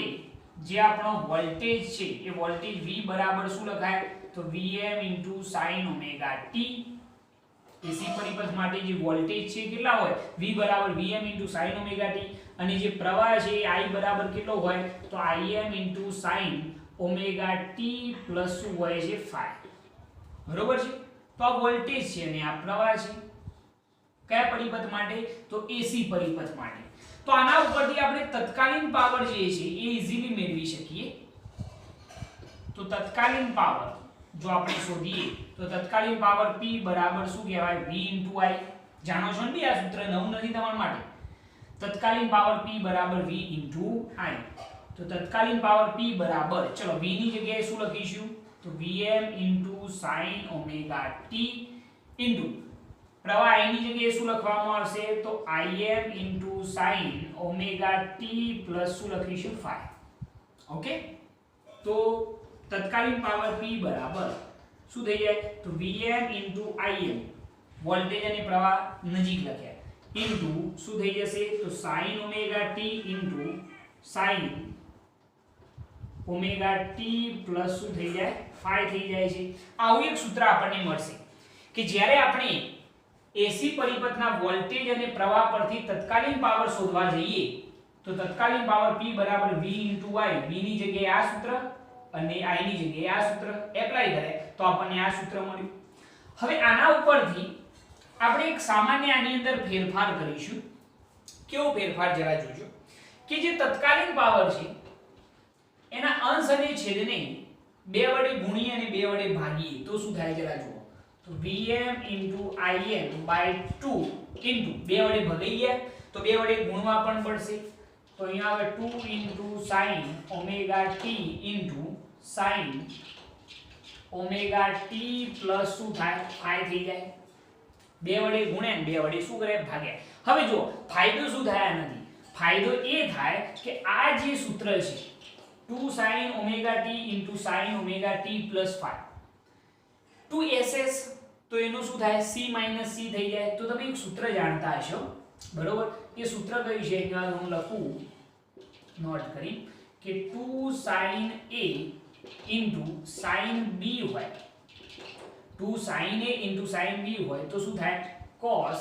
જે આપણો વોલ્ટેજ છે એ વોલ્ટેજ V બરાબર શું લખાય? તો Vm sin omega t. એસી પરિપથ માટે જે વોલ્ટેજ છે કેટલા હોય? V બરાબર Vm sin omega t. અને જે પ્રવાહ છે એ I બરાબર કેટલો હોય? તો Im sin omega t plus શું હોય છે? phi. બરોબર છે. તો આ વોલ્ટેજ છે અને આ પ્રવાહ છે. કયા પરિપથ માટે? તો એસી પરિપથ માટે. તો આના ઉપરથી આપણે તત્કાલીન પાવર જે છે એ ઈઝીલી મેળવી શકીએ. તો તત્કાલીન પાવર જો આપણે શોધીએ તો તત્કાલીન પાવર P બરાબર શું કહેવાય? V * I. જાણો છો ને? આ સૂત્ર નવું નથી તમારા માટે. તત્કાલીન પાવર P બરાબર V * I. તો તત્કાલીન પાવર P બરાબર, ચલો V ની જગ્યાએ શું લખીશું? તો Vm sin omega t પ્રવાહ I ની જગ્યાએ શું લખવામાં આવશે? તો Im sin omega t plus શું લખીશું? phi. ઓકે. તો તત્કાલીન પાવર P બરાબર શું થઈ જાય? તો Vm Im, વોલ્ટેજ અને પ્રવાહ નજીક લખ્યા, ઇન્ટુ શું થઈ જશે? તો sin omega t sin omega t plus શું થઈ જાય? phi થઈ જાય છે. આવું એક સૂત્ર આપણને મળશે કે જ્યારે આપણે એસી પરિપથના વોલ્ટેજ અને પ્રવાહ પરથી તત્કાલીન પાવર શોધવા જઈએ તો તત્કાલીન પાવર P બરાબર V * I. V ની જગ્યાએ આ સૂત્ર અને I ની જગ્યાએ આ સૂત્ર એપ્લાય કરે તો આપણને આ સૂત્ર મળ્યું. હવે આના ઉપરથી આપણે એક સામાન્ય આની અંદર ફેરફાર કરીશું. કેવો ફેરફાર જરા જોજો કે જે તત્કાલીન પાવર છે એના અંશ અને છેદને 2 વડે ગુણીએ અને 2 વડે ભાગીએ તો શું થાય જરા જુઓ. તો Vm * Im / 2 ઇન્ટુ 2 વડે ભગાઈ ગયા તો 2 વડે ગુણવા પણ પડશે. તો અહીંયા આવે 2 sin omega t sin omega t plus શું થાય? phi થઈ જાય. 2 વડે ગુણે ને 2 વડે શું કરે? ભાગ્યા. હવે જો ફાયદો શું થાય નથી? ફાયદો એ થાય કે આ જે સૂત્ર છે 2 sin omega t sin omega t plus phi 2ss, તો એનું શું થાય? c - c થઈ જાય. તો તમે એક સૂત્ર જાણતા હશો, બરોબર? એ સૂત્ર કયું છે? અહીંયા હું લખું નોટ કરી કે 2 sin a sin b હોય, 2 sin a sin b હોય તો શું થાય? cos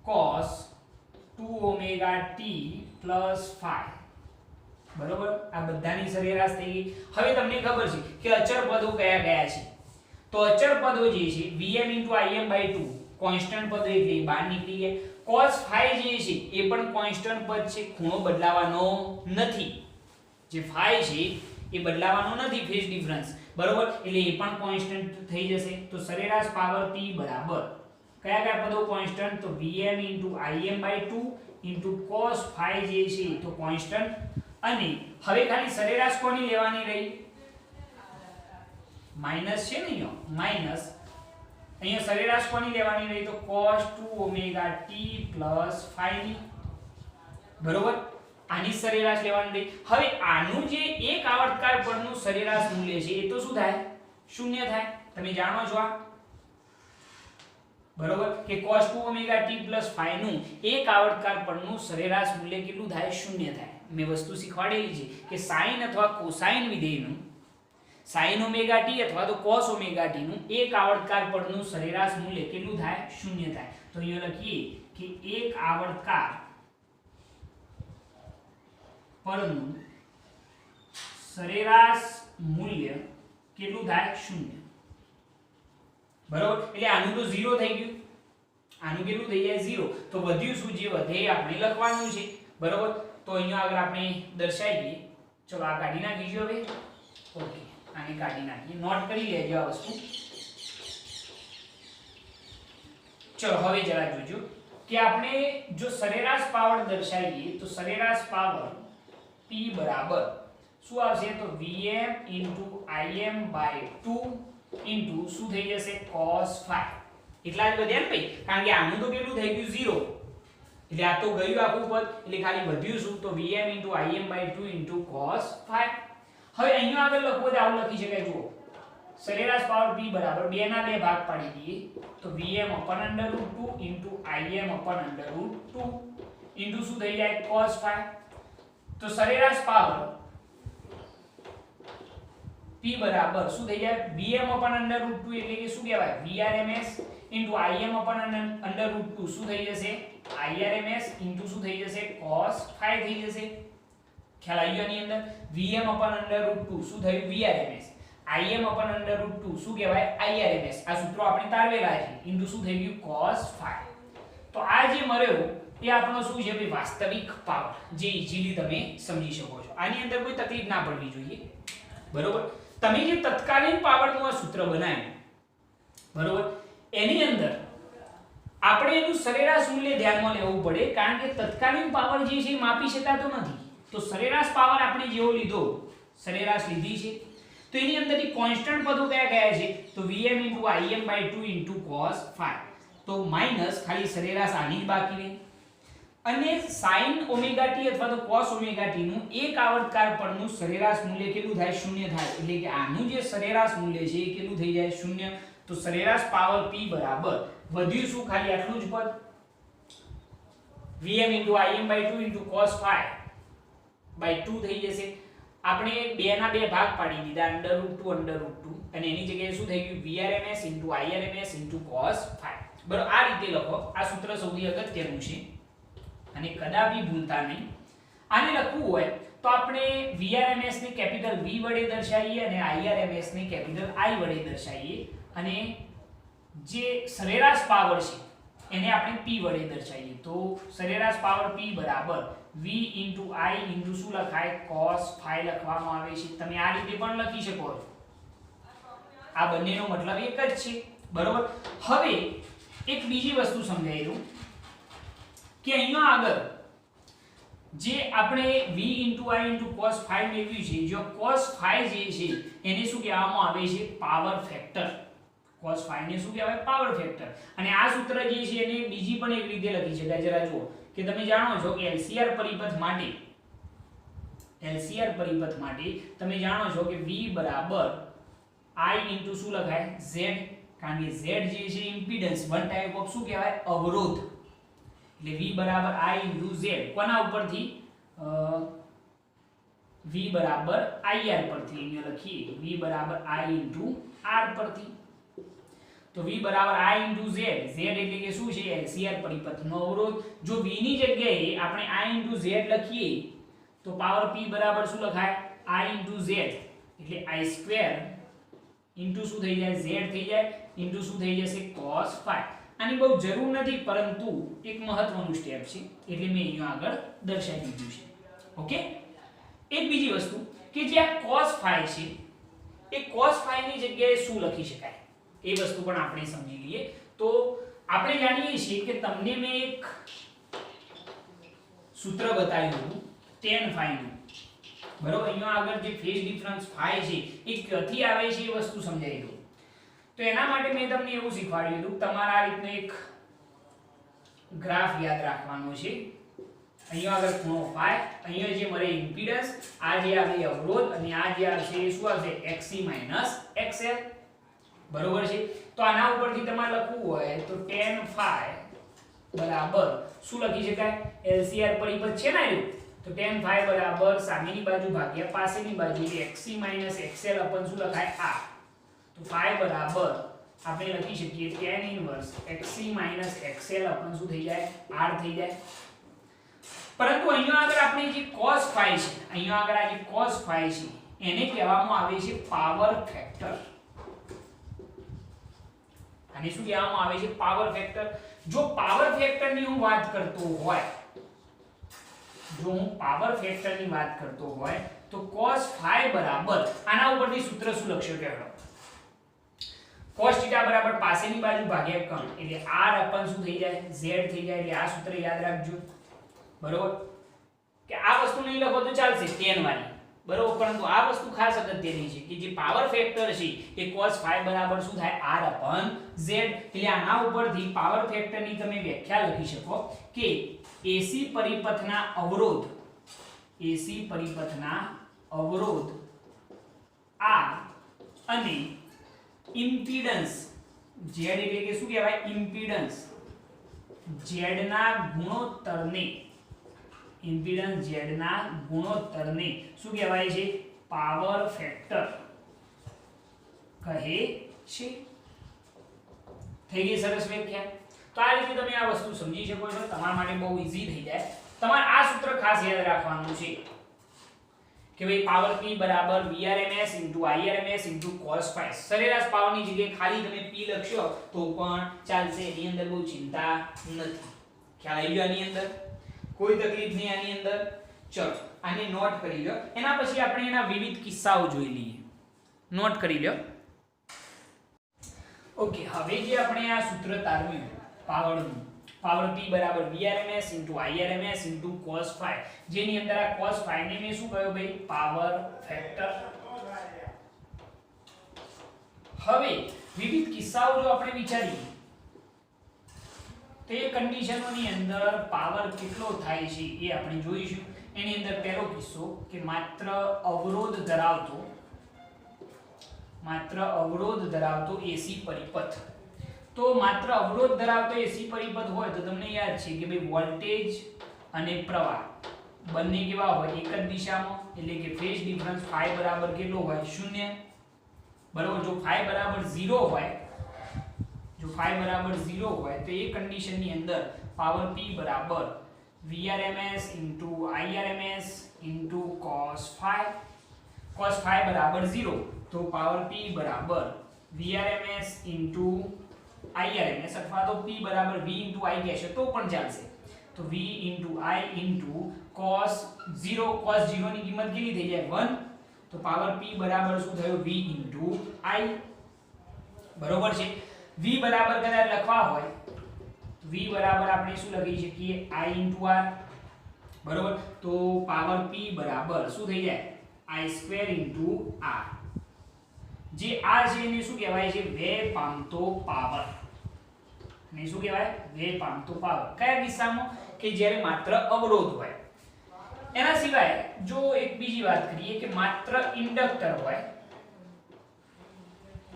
cos 2 omega t plus 5 બરોબર આ બધાની સરેરાશ થઈ ગઈ હવે તમને ખબર છે કે અચળ પદો કયા કયા છે તો અચળ પદો જે છે vm * im/2 કોન્સ્ટન્ટ પદ એટલે બહાર નીકળી ગયા cos 5 જે છે એ પણ કોન્સ્ટન્ટ પદ છે ખૂણો બદલાવાનો નથી જે 5 છે એ બદલાવાનો નથી ફેઝ ડિફરન્સ બરોબર એટલે એ પણ કોન્સ્ટન્ટ થઈ જશે તો સરેરાશ પાવર p બરાબર કયા કયા પદો કોન્સ્ટન્ટ તો vm * im/2 cos 5 જે છે તો કોન્સ્ટન્ટ અને હવે ખાલી સરેરાશ કોની લેવાની રહી માઈનસ છે ને અહીંયા માઈનસ અહીંયા સરેરાશ કોની લેવાની રહી તો cos 2 ઓમેગા t પ્લસ 5 ની બરોબર આની સરેરાશ લેવાની રહી હવે આનું જે એક આવર્તકાળ પરનું સરેરાશ મૂલ્ય છે એ તો શું થાય શૂન્ય થાય તમે જાણો છો આ બરોબર કે cos 2 ઓમેગા t પ્લસ 5 નું એક આવર્તકાળ પરનું સરેરાશ મૂલ્ય કેટલું થાય શૂન્ય થાય મેં વસ્તુ શીખવાડેલી છે કે sin અથવા cosine વિધેયનું sin ઓમેગા t અથવા તો cos ઓમેગા t નું એક આવર્તકાળ પરનું સરેરાશ મૂલ્ય કેટલું થાય શૂન્ય થાય તો અહીંયા લખીએ કે એક આવર્તકાળ પરનું સરેરાશ મૂલ્ય કેટલું થાય શૂન્ય બરોબર એટલે આનું તો 0 થઈ ગયું આનું કેટલું થઈ જાય 0 તો વધ્યું શું જે વધે આપણે લખવાનું છે બરોબર તો અહીંયા આગળ આપણે દર્શાવીએ ચલો આ કાઢી નાખીશું હવે ઓકે આને કાઢી નાખીએ નોટ કરી લેજો આ વસ્તુ ચલો હવે જરા જોજો કે આપણે જો સરેરાશ પાવર દર્શાવીએ તો સરેરાશ પાવર p બરાબર શું આવશે તો vm * im/2 શું થઈ જશે cos 5 એટલા જ વધ્યા ને ભાઈ કારણ કે આનું તો કેટલું થઈ ગયું 0 એટલે આ તો ગયું આખું પદ એટલે ખાલી વધ્યું શું તો vm * im/2 cos 5 હવે અહીંયા આગળ લખવો તો આવું લખી શકાય જુઓ સરેરાશ પાવર p બરાબર 2 ના 2 ભાગ પાડી દઈએ તો vm / √2 im / √2 શું થઈ જાય cos 5 તો સરેરાશ પાવર p બરાબર શું થઈ જાય vm / √2 એટલે કે શું કહેવાય vrms * im / √2 શું થઈ જશે irms શું થઈ જશે cos 5 થઈ જશે ખ્યાલ આવ્યો આની અંદર vm / √2 શું થયું vrms im / √2 શું કહેવાય irms આ સૂત્રો આપણે તારવેલા છે શું થઈ ગયું cos 5 તો આ જે મળ્યો એ આપણો શું છે ભાઈ વાસ્તવિક પાવર જે ઈઝીલી તમે સમજી શકો છો આની અંદર કોઈ તકલીફ ના પડવી જોઈએ બરોબર તમે જે તત્કાલીન પાવરનું આ સૂત્ર બનાવ્યું બરોબર એની અંદર આપણે એનું સરેરાશ મૂલ્ય ધ્યાનમાં લેવું પડે કારણ કે તત્કાલીન પાવર જે છે એ માપી શકાતો નથી તો સરેરાશ પાવર આપણે જેવો લીધો સરેરાશ લીધી છે તો એની અંદરથી કોન્સ્ટન્ટ પદો કયા કયા છે તો vm * im/2 cos 5 તો માઈનસ ખાલી સરેરાશ આની જ બાકી રહે અને sin ઓમેગા t અથવા તો cos ઓમેગા t નું એક આવર્તકાળ પરનું સરેરાશ મૂલ્ય કેટલું થાય શૂન્ય થાય એટલે કે આનું જે સરેરાશ મૂલ્ય છે એ કેટલું થઈ જાય શૂન્ય તો સરેરાશ પાવર p બરાબર વધ્યું શું ખાલી આટલું જ પદ vm * im/2 cos 5/2 થઈ જશે આપણે 2 ના 2 ભાગ પાડી દીધા √2 અને એની જગ્યાએ શું થઈ ગયું vrms * irms cos 5 બરાબર આ રીતે લખો આ સૂત્ર સૌથી અગત્યનું છે અને કદાપી ભૂલતા નહીં આને લખવું હોય તો આપણે vrms ને કેપિટલ V વડે દર્શાવીએ અને irms ને કેપિટલ I વડે દર્શાવીએ અને જે સરેરાશ પાવર છે એને આપણે p વડે દર્શાવીએ તો સરેરાશ પાવર p બરાબર v * I શું લખાય cos 5 લખવામાં આવે છે તમે આ રીતે પણ લખી શકો છો આ બંનેનો મતલબ એક જ છે બરોબર હવે એક બીજી વસ્તુ સમજાવી દઉં કે અહીંયા આગળ જે આપણે v * I cos 5 મેળવ્યું છે જો cos 5 જે છે એને શું કહેવામાં આવે છે પાવર ફેક્ટર cos 5 ને શું કહેવાય પાવર ફેક્ટર અને આ સૂત્ર જે છે એને બીજી પણ એક રીતે લખી શકાય જરા જુઓ કે તમે જાણો છો કે LCR પરિપથ માટે તમે જાણો છો કે v બરાબર I * શું લખાય z કારણ કે z જે છે ઇમ્પિડન્સ વન ટાઈપ ઓફ શું કહેવાય અવરોધ એટલે v બરાબર I * z કોના ઉપરથી v બરાબર IR પરથી અહીંયા લખીએ v બરાબર I * R પરથી તો v બરાબર i * z, z એટલે કે શું છે LCR પરિપથનો અવરોધ. જો v ની જગ્યાએ આપણે i * z લખીએ તો પાવર p બરાબર શું લખાય i * z એટલે i² શું થઈ જાય z થઈ જાય ઇન્ટુ શું થઈ જશે cos phi. આની બહુ જરૂર નથી પરંતુ એક મહત્વનું સ્ટેપ છે એટલે મેં અહીંયા આગળ દર્શાવી દીધું છે. ઓકે, એક બીજી વસ્તુ કે જે આ cos phi છે એ cos phi ની જગ્યાએ શું લખી શકાય એ વસ્તુ પણ આપણે સમજી લઈએ. તો આપણે જાણીએ છીએ કે તમને મેં એક સૂત્ર બતાવ્યું હતું tan phi નું, બરોબર. અહીંયા આગળ જે ફેઝ ડિફરન્સ phi છે એ ક્યાંથી આવે છે એ વસ્તુ સમજાવી દઉં. તો એના માટે મેં તમને એવું શીખવાડ્યું હતું તમારે આ રીતનો એક ગ્રાફ યાદ રાખવાનો છે. અહીંયા આગળ ખૂણો phi, અહીંયા જે મળે ઇમ્પિડન્સ, આ જે આવે અવરોધ અને આ જે આવશે એ શું આવશે xc - xl, બરોબર છે. તો આના ઉપરથી તમારે લખવું હોય તો tan phi બરાબર શું લખી શકાય LCR પરિપથ છે ને આવ્યું, તો tan phi બરાબર સામેની બાજુ ભાગ્યા પાછળની બાજુ એટલે xc - xl અપન શું લખાય r. તો phi બરાબર આપણે લખી શકીએ tan ઇન્વર્સ xc - xl અપન શું થઈ જાય r થઈ જાય. પરંતુ અહીંયા આગળ આપણે જે cos phi છે, અહીંયા આગળ આ જે cos phi છે એને કહેવામાં આવે છે પાવર ફેક્ટર. આને શું કહેવામાં આવે છે પાવર ફેક્ટર. જો પાવર ફેક્ટર ની હું વાત કરતો હોય, જો હું પાવર ફેક્ટર ની વાત કરતો હોય તો cos phi બરાબર આના ઉપરથી સૂત્ર શું લખશો કે cos θ બરાબર પાછળની બાજુ ભાગ્યા કર્ણ એટલે r અપન શું થઈ જાય z થઈ જાય. એટલે આ સૂત્ર યાદ રાખજો, બરોબર. કે આ વસ્તુ નહીં લખો તો ચાલશે tan વાળી, બરોબર. પરંતુ આ વસ્તુ ખાસ અગત્યની છે કે જે પાવર ફેક્ટર છે એ cos phi બરાબર શું થાય r અપન z. એટલે આના ઉપરથી પાવર ફેક્ટર ની તમે વ્યાખ્યા લખી શકો કે AC પરિપથના અવરોધ, AC પરિપથના અવરોધ R અને ઇમ્પિડન્સ z એટલે કે શું કહેવાય ઇમ્પિડન્સ z ના ગુણોત્તરને, ઇમ્પિડન્સ z ના ગુણોત્તરને શું કહેવાય છે પાવર ફેક્ટર કહે છે. થઈ ગઈ સરસ વ્યાખ્યા. તો આ રીતે તમે આ વસ્તુ સમજી શકો છો, તમારા માટે બહુ ઈઝી થઈ જાય. તમારે આ સૂત્ર ખાસ યાદ રાખવાનું છે કે ભાઈ પાવર p બરાબર Vrms * Irms * cos phi. સરેરાશ પાવર ની જગ્યાએ ખાલી તમે p લખશો તો પણ ચાલશે, એની અંદર બહુ ચિંતા નથી. ખ્યાલ આવી ગયો? આની અંદર કોઈ તકલીફ નહીં આની અંદર. ચલો આને નોટ કરી લો, એના પછી આપણે એના વિવિધ કિસ્સાઓ જોઈ લઈએ. નોટ કરી લો. ઓકે, હવે જે આપણે આ સૂત્ર તારવ્યું પાવરનું, પાવર p બરાબર Vrms * Irms * cos phi, જેની અંદર આ cos phi ને મેં શું કહ્યું ભાઈ પાવર ફેક્ટર. હવે વિવિધ કિસ્સાઓ જો આપણે વિચારીએ તો એ કન્ડિશનોની અંદર પાવર કેટલો થાય છે એ આપણે જોઈશું. એની અંદર પહેલો કિસ્સો કે માત્ર અવરોધ ધરાવતો AC પરિપથ. તો માત્ર અવરોધ ધરાવતો AC પરિપથ હોય તો તમને યાદ છે કે ભાઈ વોલ્ટેજ અને પ્રવાહ બંને કેવા હોય એક જ દિશામાં, એટલે કે ફેઝ ડિફરન્સ phi બરાબર કેટલો હોય 0, બરાબર. જો phi બરાબર 0 હોય, જો phi બરાબર 0 હોય તો એ કન્ડિશન ની અંદર પાવર p બરાબર Vrms * Irms * cos phi. cos phi બરાબર 0 તો પાવર p બરાબર Vrms * Irms અથવા તો p બરાબર v * I કહેશો તો પણ ચાલશે. તો v * I * cos 0, cos 0 ની કિંમત કેટલી થઈ જાય 1, તો પાવર p બરાબર શું થયો v * I, બરોબર છે. v બરાબર કદાચ લખવા હોય તો v બરાબર આપણે શું લખી શકીએ I * R, બરોબર. તો પાવર p બરાબર શું થઈ જાય I² * R. જે R છે એને શું કહેવાય છે વેવ પામતો પાવર. ને શું કહેવાય વેવ પામતો પાવર. કયા કિસ્સામાં કે જ્યારે માત્ર અવરોધ હોય. એના સિવાય જો એક બીજી વાત કરીએ કે માત્ર ઇન્ડક્ટર હોય,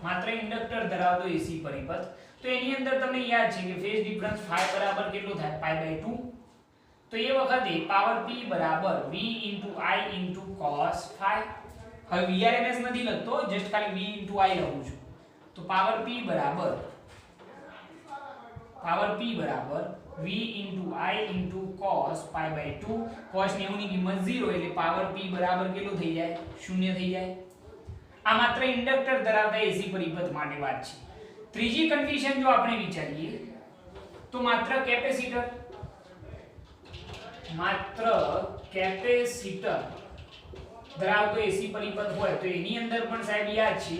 માત્ર ઇન્ડક્ટર ધરાવતો AC પરિપથ, તો એની અંદર તમને યાદ છે કે ફેઝ ડિફરન્સ phi બરાબર કેટલો થાય π/2. તો એ વખતે પાવર p બરાબર v * I * cos phi. હવે Vrms નથી લખતો, જસ્ટ ખાલી v * I લખું છું. તો પાવર p બરાબર પાવર p બરાબર v * i * cos π/2 cos 90 ની કિંમત 0 એટલે પાવર p બરાબર કેટલું થઈ જાય 0 થઈ જાય। આ માત્ર ઇન્ડક્ટર ધરાવતા એસી પરિપથ માટે વાત છે। ત્રીજી કન્ડિશન જો આપણે વિચારીએ તો માત્ર કેપેસિટર ધરાવતો એસી પરિપથ હોય તો એની અંદર પણ સાહેબ યાદ છે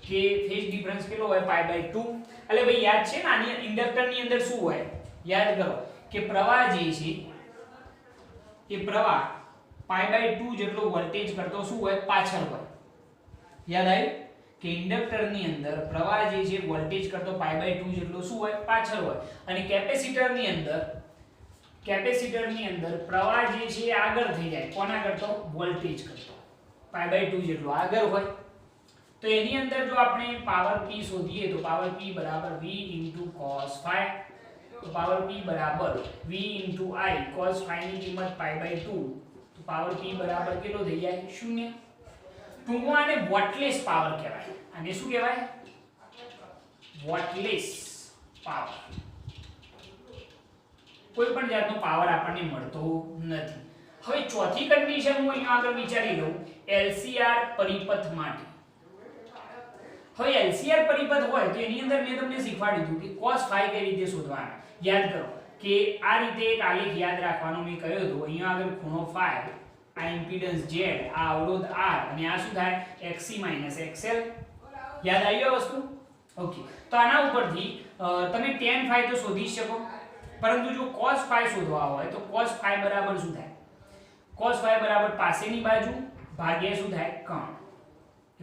કે ફેઝ ડિફરન્સ કેટલો હોય π/2 એટલે ભાઈ યાદ છે ને આની ઇન્ડક્ટર ની અંદર શું હોય યાદ કરો કે પ્રવાહ જે છે એ પ્રવાહ π/2 જેટલો વોલ્ટેજ કરતો શું હોય પાછળ હોય। યાદ આવ્યું કે ઇન્ડક્ટર ની અંદર પ્રવાહ જે છે વોલ્ટેજ કરતો π/2 જેટલો શું હોય પાછળ હોય અને કેપેસિટર ની અંદર પ્રવાહ જે છે આગળ થઈ જાય કોના કરતો વોલ્ટેજ કરતો π/2 જેટલો આગળ હોય। તો એની અંદર જો આપણે પાવર p શોધીએ તો પાવર p બરાબર v * cos ∅, તો પાવર p બરાબર v * i cos ∅ ની કિંમત π/2 તો પાવર p બરાબર કેટલો થઈ જાય 0। ટૂંકમાં આને વોટલેસ પાવર કહેવાય। આને શું કહેવાય વોટલેસ પાવર। કોઈ પણ જાતનો પાવર આપણને મળતો નથી। હવે ચોથી કન્ડિશન હું અહીંયા આગળ વિચારી લઉં LCR પરિપથ માટે। હવે LCR પરિપથ હોય તો એની અંદર મેં તમને શીખવાડ્યું હતું કે cos ∅ કઈ રીતે શોધવાનો। યાદ કરો કે આ રીતે એક આલેખ યાદ રાખવાનો મેં કહ્યું હતું। અહીંયા આગળ ખૂણો ∅, આ ઇમ્પિડન્સ Z, આ અવરોધ R અને આ શું થાય XC - XL। યાદ આવી આ વસ્તુ? ઓકે, તો આના ઉપરથી તમે tan ∅ તો શોધી શકો, પરંતુ જો cos ∅ શોધવા હોય તો cos ∅ બરાબર શું થાય cos ∅ બરાબર પાસેની બાજુ ભાગ્યા શું થાય કર્ણ।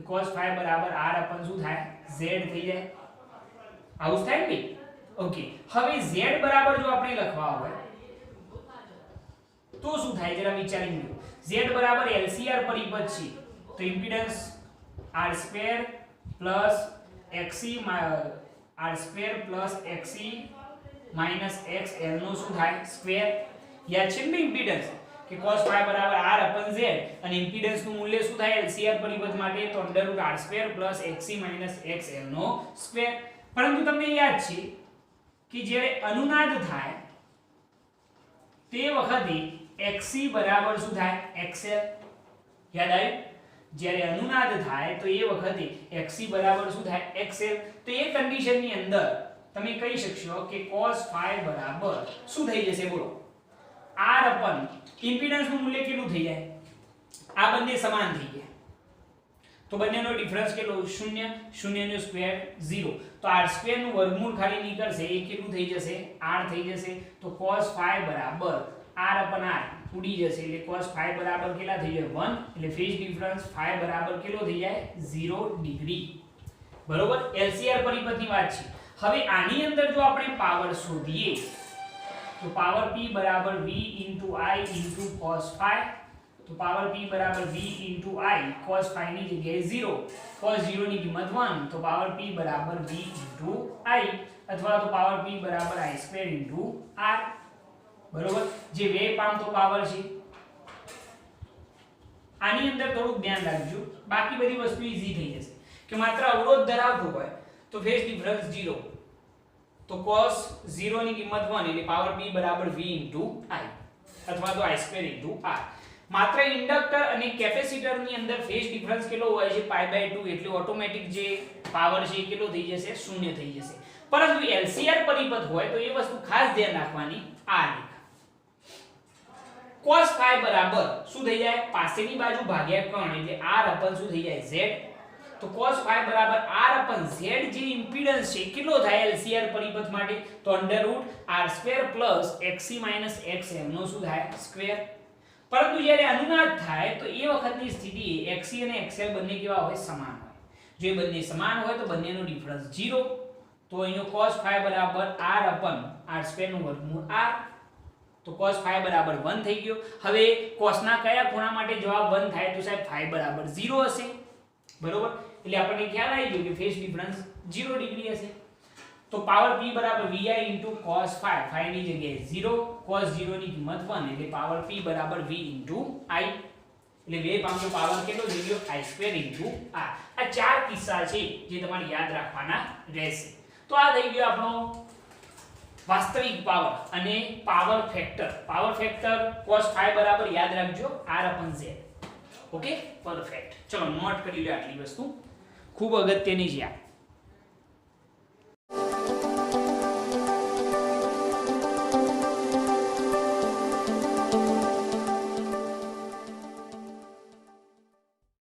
cos ∅ બરાબર r अपन શું થાય z થઈ જાય। આવું થાય ને? ઓકે, હવે z બરાબર જો આપણે લખવા હોય તો શું થાય જરા વિચારી લો। z બરાબર LCR પરિપથ છે તો ઇમ્પિડન્સ r² + xc - xl નો શું થાય સ્ક્વેર। યાદ છે ને ઇમ્પિડન્સ કે cos ∅ બરાબર r upon z અને ઇમ્પિડન્સ નું મૂલ્ય શું થાય LCR પરિપથ માટે તો √r² + xc - xl નો સ્ક્વેર। પરંતુ તમને યાદ છે કે જ્યારે અનુનાદ થાય તે વખતે xc બરાબર શું થાય xl। યાદ આવ્યું? જ્યારે અનુનાદ થાય તો એ વખતે xc બરાબર શું થાય xl। તો એ કન્ડિશન ની અંદર તમે કહી શકશો કે cos ∅ બરાબર શું થઈ જશે બોલો r upon ઇમ્પિડન્સ નું મૂલ્ય કેટલું થઈ જાય આ બંને સમાન થઈ ગયા તો બંનેનો ડિફરન્સ કેટલો 0 0 નો સ્ક્વેર 0 તો r² નું વર્ગમૂળ ખાલી નીકળશે એ કેટલું થઈ જશે r થઈ જશે। તો cos ∅ બરાબર r upon r ઉડી જશે એટલે cos ∅ બરાબર કેટલા થઈ જાય 1 એટલે ફેઝ ડિફરન્સ ∅ બરાબર કેટલો થઈ જાય 0 ડિગ્રી। બરોબર, LCR પરિપથની વાત છે। હવે આની અંદર જો આપણે પાવર શોધીએ તો પાવર p બરાબર v * i * cos ∅, તો પાવર p બરાબર v * i cos ∅ ની જગ્યાએ 0 cos 0 ની કિંમત 1 તો પાવર p બરાબર v * i અથવા તો પાવર p બરાબર i² * r। બરોબર, જે વેવ પામતો પાવર છે। આની અંદર થોડું ધ્યાન રાખજો, બાકી બધી વસ્તુ ઈઝી થઈ જશે કે માત્ર અવરોધ ધરાવતું હોય તો ફેઝ ડિફરન્સ 0 તો cos 0 ની કિંમત 1 એટલે પાવર p બરાબર v * i અથવા તો i² * r। માત્ર ઇન્ડક્ટર અને કેપેસિટર ની અંદર ફેઝ ડિફરન્સ કેટલો હોય છે π/2 એટલે ઓટોમેટિક જે પાવર છે એ કેટલો થઈ જશે 0 થઈ જશે। પરંતુ LCR પરિપથ હોય તો એ વસ્તુ ખાસ ધ્યાન રાખવાની આ લેખ cos ∅ બરાબર શું થઈ જાય પાસેની બાજુ ભાગ્યા કર્ણ એટલે r upon શું થઈ જાય z। તો cos ∅ બરાબર r upon z જે ઇમ્પિડન્સ છે કેટલો થાય LCR પરિપથ માટે તો √r² + xc - xl નો શું થાય સ્ક્વેર। પરંતુ જ્યારે અનુનાદ થાય તો એ વખતની સ્થિતિએ xc અને xl બંને કેવા હોય સમાન હોય। જો બંને સમાન હોય તો બંનેનો ડિફરન્સ 0 તો અહીંનો cos ∅ બરાબર r upon r² નું વર્ગમૂળ r તો cos ∅ બરાબર 1 થઈ ગયો। હવે cos ના કયા ખૂણા માટે જવાબ 1 થાય તો સાહેબ ∅ બરાબર 0 હશે। બરોબર, એટલે આપણને ખ્યાલ આવી ગયો કે ફેઝ ડિફરન્સ 0 ડિગ્રી હશે। તો પાવર p બરાબર vi * cos ∅, ∅ ની જગ્યાએ 0 cos 0 ની કિંમત 1 એટલે પાવર p બરાબર v * i એટલે વેવ પામતો પાવર કેટલો થઈ ગયો i² * r। આ ચાર કિસ્સા છે જે તમારે યાદ રાખવાના રહેશે। તો આ થઈ ગયો આપણો વાસ્તવિક પાવર અને power factor. Power factor cos phi બરાબર યાદ રાખજો r/z. Okay, perfect. ચલો નોટ કરી લો આટલી વસ્તુ, ખૂબ અગત્યની છે આ.